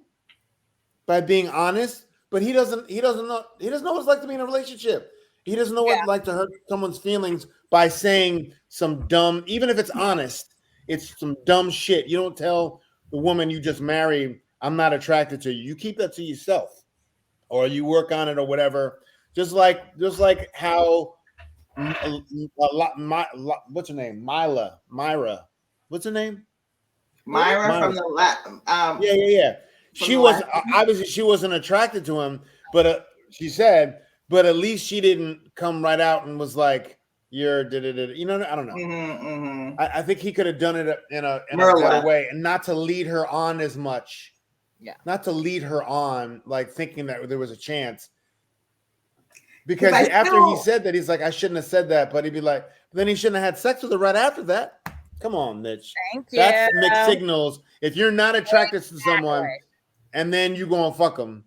by being honest. But he doesn't know what it's like to be in a relationship. He doesn't know what it's like to hurt someone's feelings by saying some dumb, even if it's honest, it's some dumb shit. You don't tell the woman you just married, I'm not attracted to you. You keep that to yourself, or you work on it or whatever. Just like how what's her name? Myra. What's her name? Myra from the Yeah. She was obviously she wasn't attracted to him, but she said, but at least she didn't come right out and was like, "You're you know." I don't know. I think he could have done it in a better way, and not to lead her on as much. Yeah, not to lead her on, like thinking that there was a chance. Because after he said that, he's like, I shouldn't have said that, but he'd be like, then he shouldn't have had sex with her right after that. Come on, Mitch. Thank you. That's mixed signals. If you're not attracted to someone and then you go and fuck them,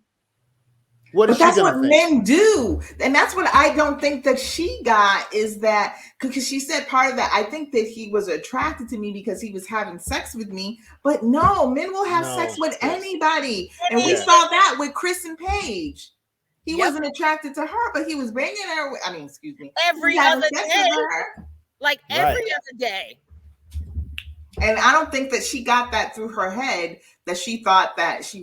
what is she gonna think? That's what men do. And that's what I don't think that she got, is that because she said part of that, I think that he was attracted to me because he was having sex with me. But no, men will have sex with anybody. And we saw that with Chris and Paige. He wasn't attracted to her, but he was banging her. I mean, excuse me. Every other day. Like every other day. And I don't think that she got that through her head, that she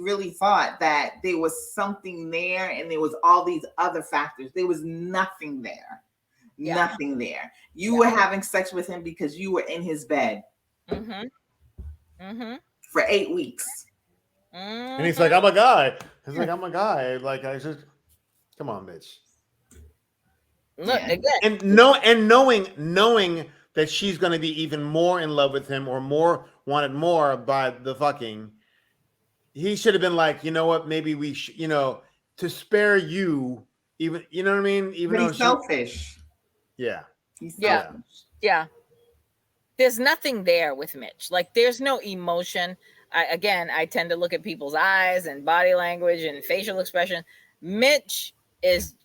really thought that there was something there and there was all these other factors. There was nothing there. Yeah. Nothing there. You were having sex with him because you were in his bed for 8 weeks. And he's like, I'm a guy. He's like, I'm a guy. Like, I just, come on, bitch. Look, again. And knowing that she's going to be even more in love with him or wanted more by the fucking, he should have been like, you know what, maybe we should, to spare you, even, you know what I mean? Even though he's selfish. Yeah. He's selfish. Yeah. There's nothing there with Mitch. Like, there's no emotion. I tend to look at people's eyes and body language and facial expression. Mitch is,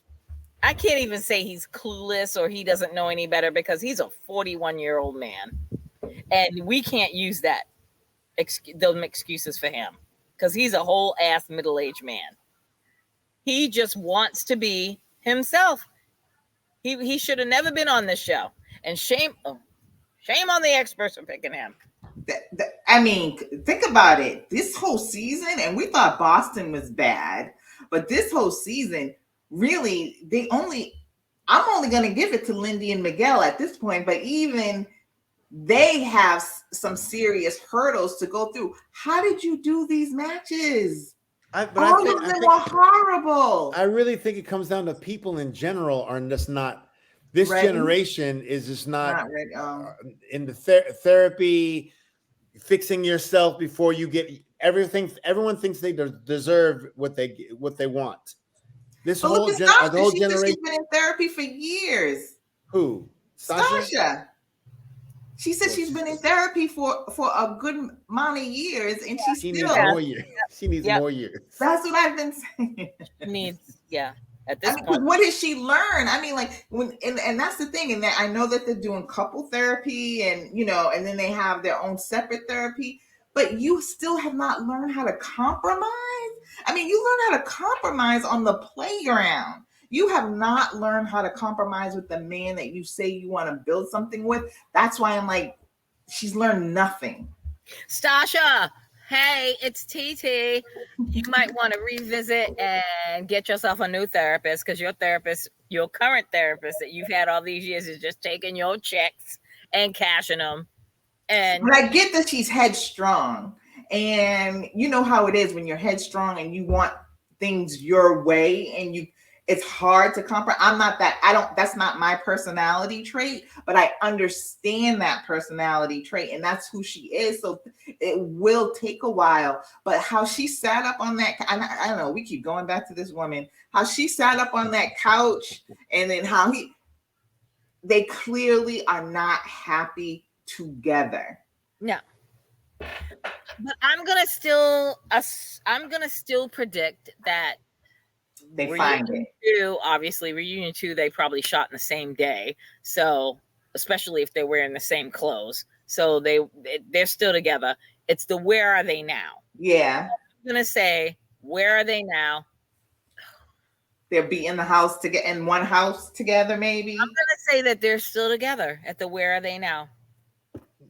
I can't even say he's clueless or he doesn't know any better, because he's a 41-year-old man. And we can't use those excuses for him, because he's a whole ass middle-aged man. He just wants to be himself. He should have never been on this show. And shame on the experts for picking him. I mean, think about it. This whole season, and we thought Boston was bad, but this whole season, really, I'm only going to give it to Lindy and Miguel at this point, but even they have some serious hurdles to go through. How did you do these matches? All of them were horrible. I really think it comes down to people in general are just not, this generation is just not in the therapy, fixing yourself before you get everything. Everyone thinks they deserve what they want. This whole generation. She's been in therapy for years. Who? Stacia. She said she's been in therapy for a good amount of years, and she needs more years. She needs more years. That's what I've been saying. At this point, what did she learn? I mean, like and that's the thing. And I know that they're doing couple therapy, and and then they have their own separate therapy. But you still have not learned how to compromise. I mean, you learn how to compromise on the playground. You have not learned how to compromise with the man that you say you want to build something with. That's why I'm like, she's learned nothing. Stacia, hey, it's TT. You might want to revisit and get yourself a new therapist, because your current therapist that you've had all these years, is just taking your checks and cashing them. But I get that she's headstrong, and you know how it is when you're headstrong and you want things your way, and it's hard to compromise. I'm not that. That's not my personality trait, but I understand that personality trait, and that's who she is. So it will take a while. But how she sat up on that, I don't know. We keep going back to this woman. How she sat up on that couch, and then how they clearly are not happy together. No. But I'm gonna still predict that they find it. Reunion 2, they probably shot in the same day. So, especially if they're wearing the same clothes. So they're still together. It's the where are they now? Yeah. I'm gonna say, where are they now? They'll be in one house together, maybe. I'm gonna say that they're still together at the where are they now?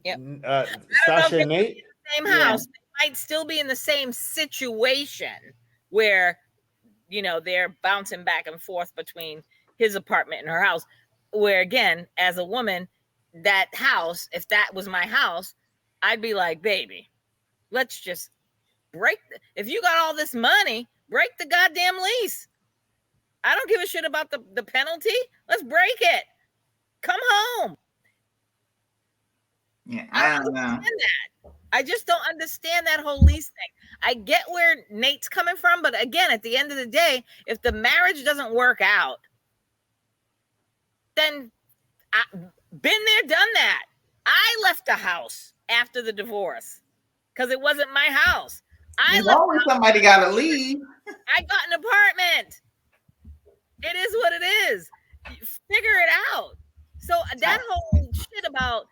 Yep. Stacia and Nate? Same house. They might still be in the same situation where they're bouncing back and forth between his apartment and her house, where, again, as a woman, that house, if that was my house, I'd be like, baby, let's just if you got all this money, break the goddamn lease. I don't give a shit about the penalty. Let's break it. Come home. Yeah, I don't know. That. I just don't understand that whole lease thing. I get where Nate's coming from, but again, at the end of the day, if the marriage doesn't work out, then I've been there, done that. I left the house after the divorce because it wasn't my house. Somebody got to leave. I got an apartment. It is what it is. Figure it out. So that whole shit about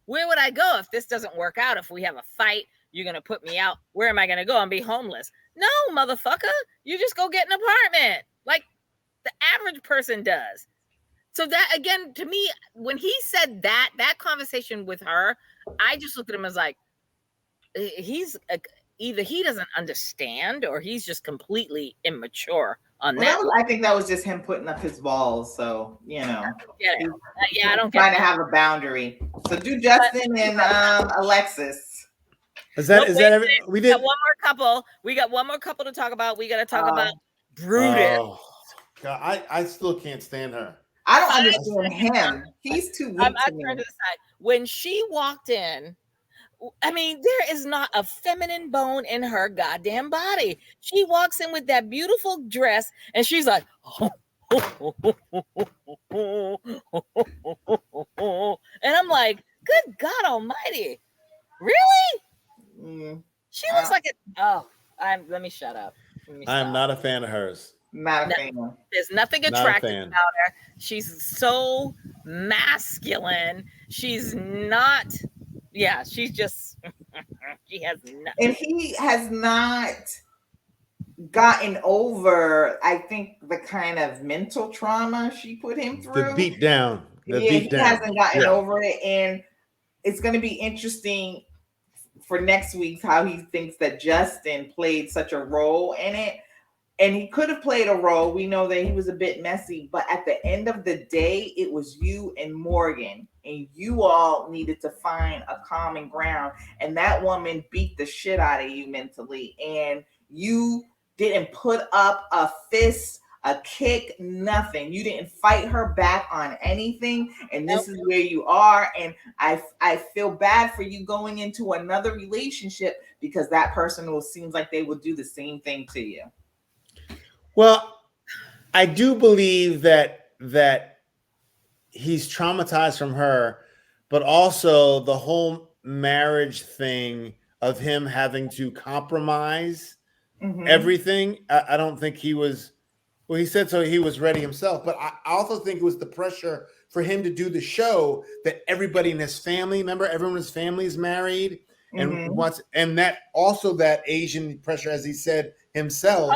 where would I go if this doesn't work out? If we have a fight, you're going to put me out. Where am I going to go and be homeless? No, motherfucker. You just go get an apartment like the average person does. So that, again, to me, when he said that conversation with her, I just looked at him as like, he's either he doesn't understand or he's just completely immature on that. I think that was just him putting up his balls. So, you know, I don't trying to have a boundary. So do Justin and Alexis. We did one more couple. We got one more couple to talk about. We got to talk about Brutus. Oh, God, I still can't stand her. I don't understand him. He's too weak to me. To the side. When she walked in, I mean, there is not a feminine bone in her goddamn body. She walks in with that beautiful dress and she's like, and I'm like, good God almighty. Really? She looks like let me shut up. I'm not a fan of hers. Not a fan. There's nothing attractive about her. She's so masculine. She's not. Yeah, she's just. She has nothing. And he has not gotten over, I think, the kind of mental trauma she put him through. The beat down. He hasn't gotten over it, and it's going to be interesting for next week how he thinks that Justin played such a role in it. And he could have played a role. We know that he was a bit messy, but at the end of the day, it was you and Morgan, and you all needed to find a common ground. And that woman beat the shit out of you mentally, and you didn't put up a fist, a kick, nothing. You didn't fight her back on anything, and this is where you are. And I feel bad for you going into another relationship because that person seems like they would do the same thing to you. Well, I do believe that he's traumatized from her, but also the whole marriage thing of him having to compromise everything. I don't think he was. Well, he said so. He was ready himself, but I also think it was the pressure for him to do the show that everybody in his family. Remember, everyone in his family is married, and that also that Asian pressure, as he said himself.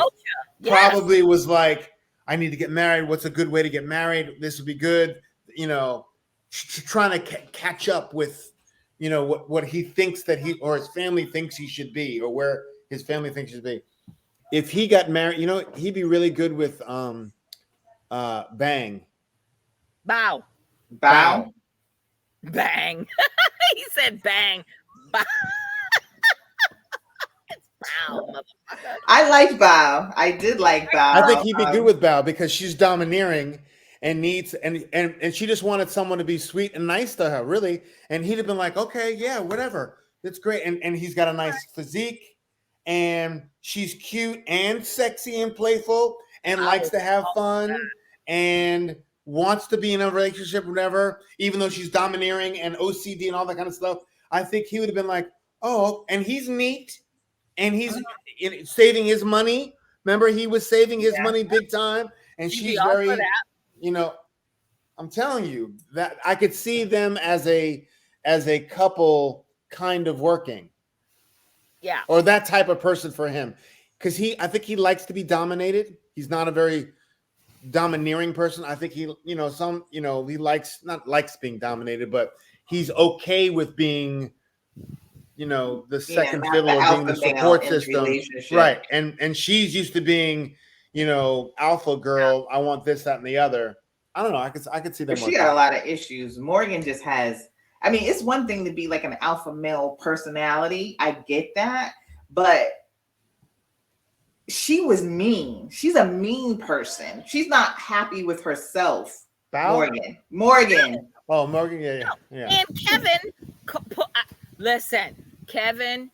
Probably was like, I need to get married. What's a good way to get married? This would be good. You know, trying to catch up with, you know, what he thinks that he or his family thinks he should be, or where his family thinks he should be. If he got married, you know, he'd be really good with Bang. Bow. Bang. He said bang. Bow. Bow, motherfucker. I like Bow. I did like Bow. I think he'd be good with Bow because she's domineering and needs and she just wanted someone to be sweet and nice to her, really. And he'd have been like, okay, yeah, whatever. That's great. And he's got a nice physique and she's cute and sexy and playful and likes to have fun and wants to be in a relationship, whatever, even though she's domineering and OCD and all that kind of stuff. I think he would have been like, oh, and he's neat. And he's saving his money. Remember, he was saving his money big time. And she's very, you know, I'm telling you that I could see them as a couple kind of working. Yeah. Or that type of person for him. Because I think he likes to be dominated. He's not a very domineering person. I think he likes being dominated, but he's okay with being, you know, the second fiddle or being the support system. Right. And she's used to being, you know, alpha girl. I want this, that, and the other. I don't know. I could see them. She got a lot of issues. Morgan just has, I mean, it's one thing to be like an alpha male personality. I get that, but she was mean. She's a mean person. She's not happy with herself. Bow? Morgan. Oh, Morgan. Yeah. And Kevin, listen, Kevin,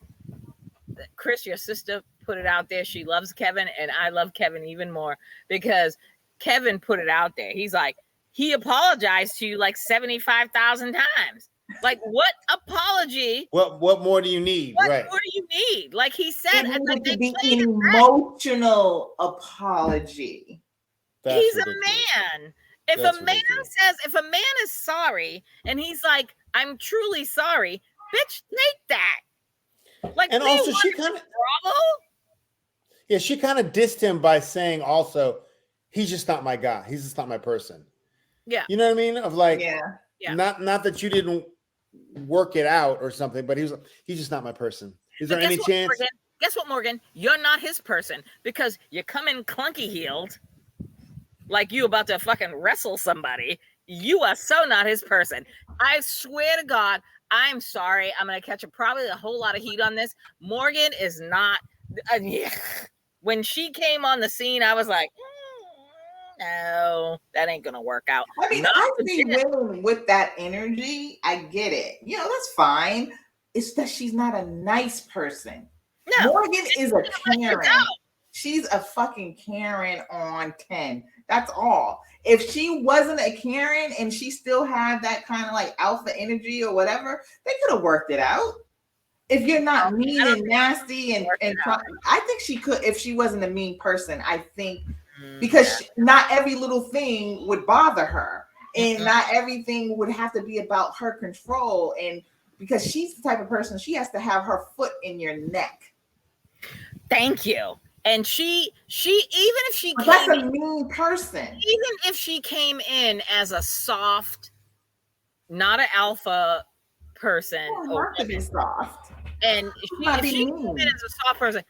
Chris, your sister put it out there. She loves Kevin, and I love Kevin even more because Kevin put it out there. He's like, he apologized to you like 75,000 times. Like, what apology? What more do you need? What right. more do you need? Like he said, It like to they be emotional apology. That's he's ridiculous. a man. If a man is sorry and he's like, I'm truly sorry, bitch, take that. Like, and also she kind of she kind of dissed him by saying also, he's just not my guy. He's just not my person. Yeah. You know what I mean? Of like, yeah. Not that you didn't work it out or something, but he's just not my person. Is there any chance? Morgan, guess what, Morgan? You're not his person because you come in clunky heeled, like you about to fucking wrestle somebody. You are so not his person. I swear to God, I'm sorry. I'm going to catch probably a whole lot of heat on this. Morgan is not. When she came on the scene, I was like, no, that ain't going to work out. I mean, I see women with that energy. I get it. You know, that's fine. It's that she's not a nice person. No, Morgan is a Karen. She's a fucking Karen on 10. That's all. If she wasn't a Karen and she still had that kind of like alpha energy or whatever, they could have worked it out. If you're not mean and nasty and I think she could if she wasn't a mean person. I think because not every little thing would bother her and not everything would have to be about her control. And because she's the type of person, she has to have her foot in your neck. Thank you. And she even if she came, that's a mean person. Even if she came in as a soft, not an alpha person, not to be soft, and if she came in as a soft person,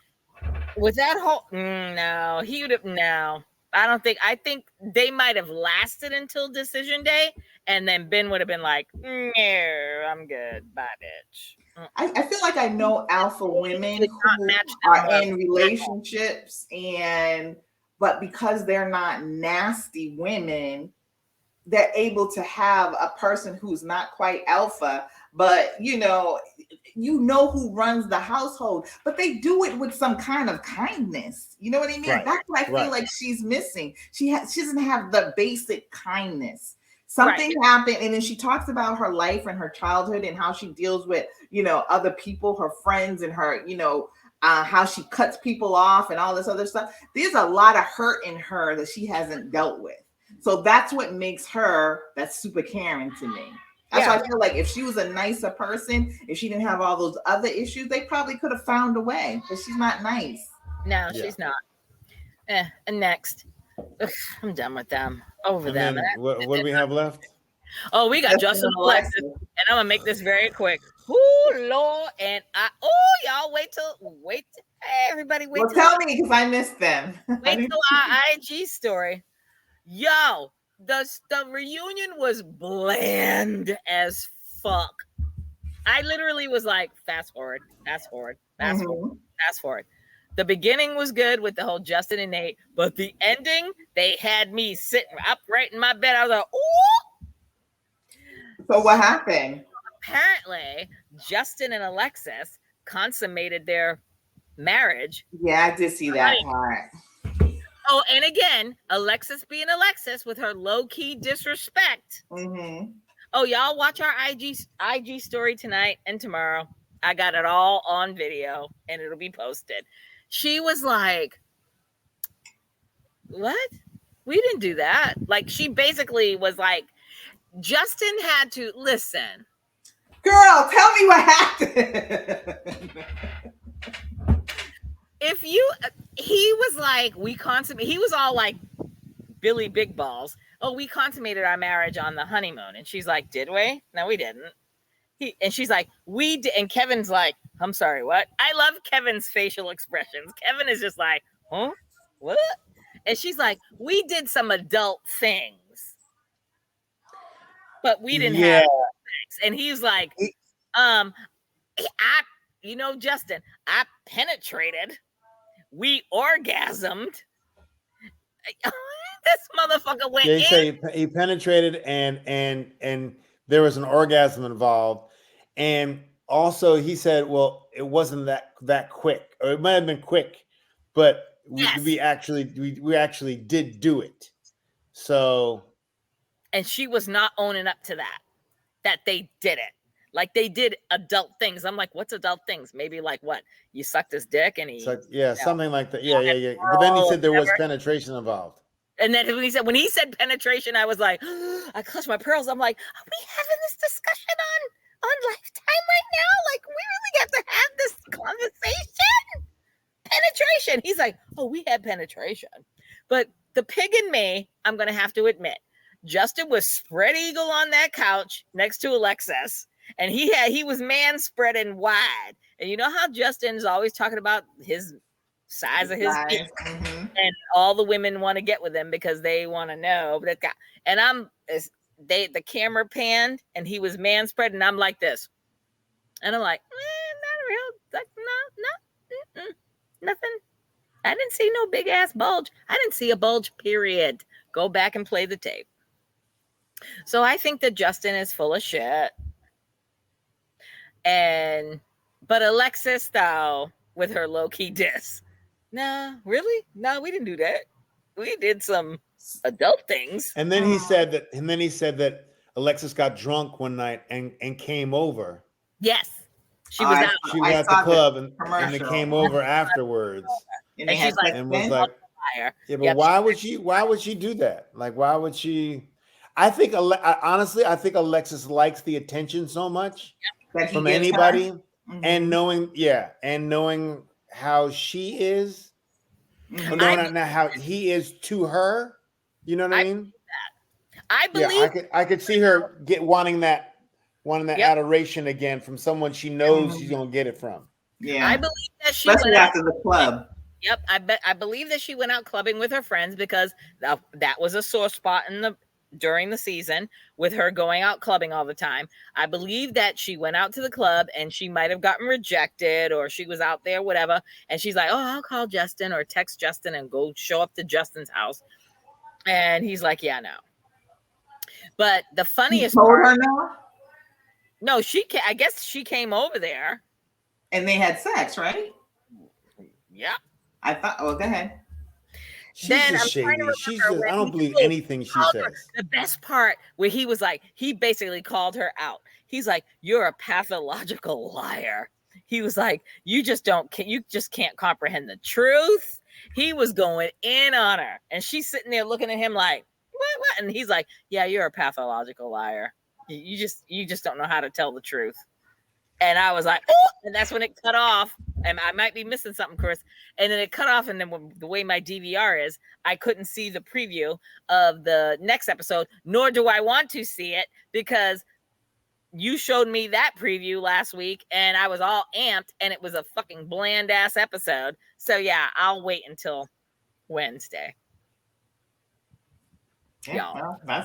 with that whole no, he would have no. I think they might have lasted until decision day, and then Ben would have been like, no, I'm good, bye, bitch. I feel like I know alpha women who are in relationships but because they're not nasty women, they're able to have a person who's not quite alpha, but you know who runs the household, but they do it with some kind of kindness. You know what I mean? Right. That's what I feel like she's missing. She doesn't have the basic kindness. Something happened, and then she talks about her life and her childhood and how she deals with, other people, her friends, and her, how she cuts people off and all this other stuff. There's a lot of hurt in her that she hasn't dealt with. So that's what makes her that super Karen to me. That's why I feel like if she was a nicer person, if she didn't have all those other issues, they probably could have found a way, but she's not nice. No, she's not. And next. Ugh, I'm done with them. Over them. What do we have left? Oh, we got Justin Alexis, and I'm gonna make this very quick. Ooh, Lord, and y'all wait till everybody wait. Well, tell me because I missed them. Wait till our IG story. Yo, the reunion was bland as fuck. I literally was like, fast forward. The beginning was good with the whole Justin and Nate, but the ending, they had me sitting upright in my bed. I was like, ooh. So what happened? Apparently, Justin and Alexis consummated their marriage. Yeah, I did see that part. Oh, and again, Alexis being Alexis with her low-key disrespect. Mm-hmm. Oh, y'all watch our IG story tonight and tomorrow. I got it all on video, and it'll be posted. She was like, what? We didn't do that. Like, she basically was like, Justin had to listen. Girl, tell me what happened. He was like, he was all like Billy Big Balls. Oh, we consummated our marriage on the honeymoon. And she's like, did we? No, we didn't. And she's like, we did. And Kevin's like, I'm sorry, what? I love Kevin's facial expressions. Kevin is just like, huh? What? And she's like, we did some adult things, but we didn't have sex. And he's like, Justin, I penetrated. We orgasmed. This motherfucker went He said in. he penetrated and there was an orgasm involved. And also he said, well, it wasn't that quick, or it might have been quick, but we actually did do it. So, and she was not owning up to that they did it. Like they did adult things. I'm like, what's adult things? Maybe like what? You sucked his dick and he something like that. Yeah. But then he said there was penetration involved. And then when he said penetration, I was like, I clutched my pearls. I'm like, are we having this discussion on Lifetime right now? Like, we really have to have this conversation? Penetration. He's like, oh, we had penetration. But the pig in me, I'm going to have to admit, Justin was spread eagle on that couch next to Alexis. And he was man spread and wide. And you know how Justin's always talking about his size of his feet, and all the women want to get with him because they want to know that guy. And the camera panned and he was man spread, and I'm like this, and I'm like, not real, no, nothing. I didn't see no big ass bulge. I didn't see a bulge. Period. Go back and play the tape. So I think that Justin is full of shit. But Alexis, though, with her low-key diss. No, really? No, we didn't do that. We did some adult things. And then he said that Alexis got drunk one night and came over. Yes. She was out. She was at the club and they came over afterwards. And she's like, and was like, yeah, but why would she do that? Like, why would she? I think honestly, I think Alexis likes the attention so much from anybody, and knowing how she is, or knowing how he is to her. You know what I mean? I believe. Yeah, I could see her wanting that adoration again from someone she knows she's gonna get it from. Yeah, I believe that she especially after the club. Yep, I believe that she went out clubbing with her friends because that was a sore spot during the season with her going out clubbing all the time. I believe that she went out to the club and she might have gotten rejected, or she was out there, whatever. And she's like, oh, I'll call Justin or text Justin and go show up to Justin's house. And he's like, yeah, no. But the funniest part, no, I guess she came over there. And they had sex, right? Yeah. I thought, go ahead. She's just shady. I don't believe anything she says. The best part where he basically called her out. He's like, you're a pathological liar. He was like, you just can't comprehend the truth. He was going in on her. And she's sitting there looking at him like, what? And he's like, yeah, you're a pathological liar. You just don't know how to tell the truth. And I was like, oh, and that's when it cut off. And I might be missing something, Chris. And then it cut off. And then the way my DVR is, I couldn't see the preview of the next episode, nor do I want to see it because you showed me that preview last week and I was all amped and it was a fucking bland ass episode. So yeah, I'll wait until Wednesday. Yeah,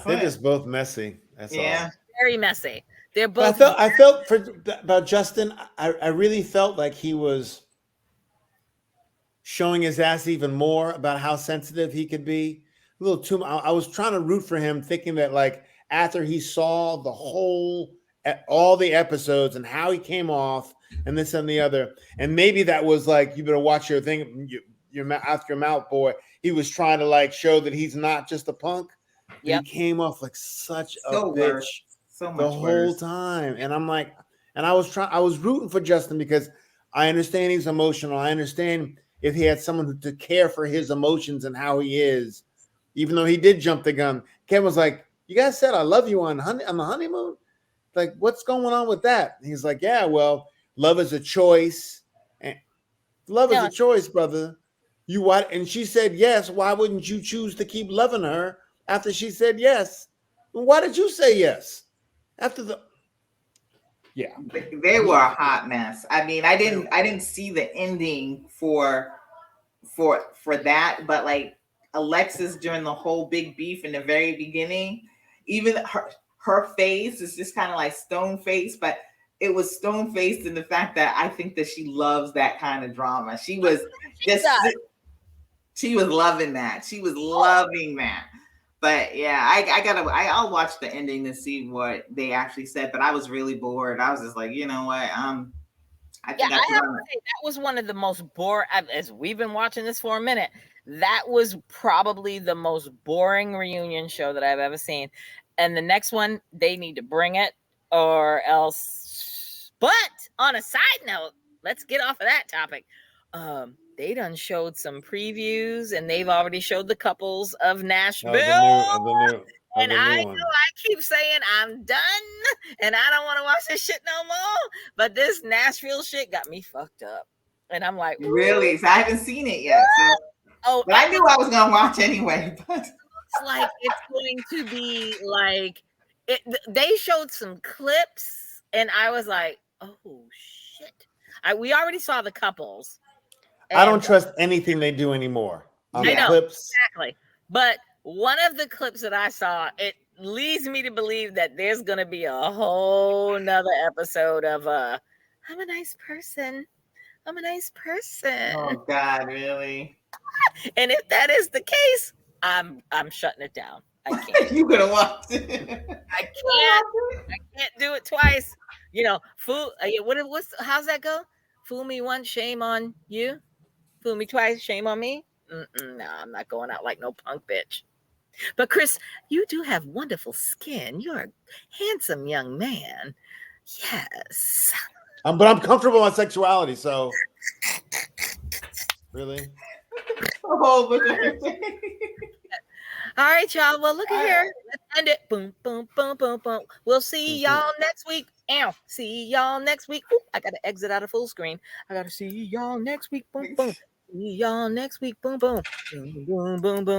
they're just both messy. That's all. Very messy. They're both. I felt about Justin. I really felt like he was showing his ass even more about how sensitive he could be. A little too. I was trying to root for him, thinking that like after he saw all the episodes and how he came off and this and the other, and maybe that was like, you better watch your thing, your mouth, boy. He was trying to like show that he's not just a punk. He came off like such a bitch. So much the whole time. And I'm like, and I was rooting for Justin because I understand he's emotional. I understand if he had someone to care for his emotions and how he is, even though he did jump the gun. Ken was like, you guys said I love you on the honeymoon? Like, what's going on with that? And he's like, yeah, well, love is a choice. And love is a choice, brother. You what? And she said yes. Why wouldn't you choose to keep loving her after she said yes? Why did you say yes? After they were a hot mess. I mean, I didn't see the ending for that, but like Alexis during the whole big beef in the very beginning, even her face is just kind of like stone faced, but it was stone faced in the fact that I think that she loves that kind of drama. She was she was loving that. She was loving that. But yeah, I'll watch the ending to see what they actually said. But I was really bored. I was just like, you know what? I have to say that was one of the most boring. As we've been watching this for a minute, that was probably the most boring reunion show that I've ever seen. And the next one, they need to bring it or else. But on a side note, let's get off of that topic. They done showed some previews, and they've already showed the couples of Nashville. And I know I keep saying I'm done and I don't want to watch this shit no more. But this Nashville shit got me fucked up. And I'm like, really? So I haven't seen it yet. So. But I knew I was going to watch anyway. But. It's like it's going to be like it. They showed some clips and I was like, oh, shit. We already saw the couples. I don't trust anything they do anymore. I know, clips. Exactly. But one of the clips that I saw, it leads me to believe that there's going to be a whole nother episode of I'm a nice person. I'm a nice person. Oh God, really? And if that is the case, I'm shutting it down. I can't. You're gonna watch it. I can't do it twice. You know, fool. How's that go? Fool me once, shame on you. Fool me twice, shame on me. No, I'm not going out like no punk bitch. But Chris, you do have wonderful skin. You're a handsome young man. Yes. But I'm comfortable in sexuality, so really. Oh, all right, y'all. Well, look at here. Let's end it. Boom, boom, boom, boom, boom. We'll see y'all next week. Ow. See y'all next week. Ooh, I got to exit out of full screen. I got to see y'all next week. Boom, boom. See y'all next week. Boom, boom. Boom, boom, boom, boom.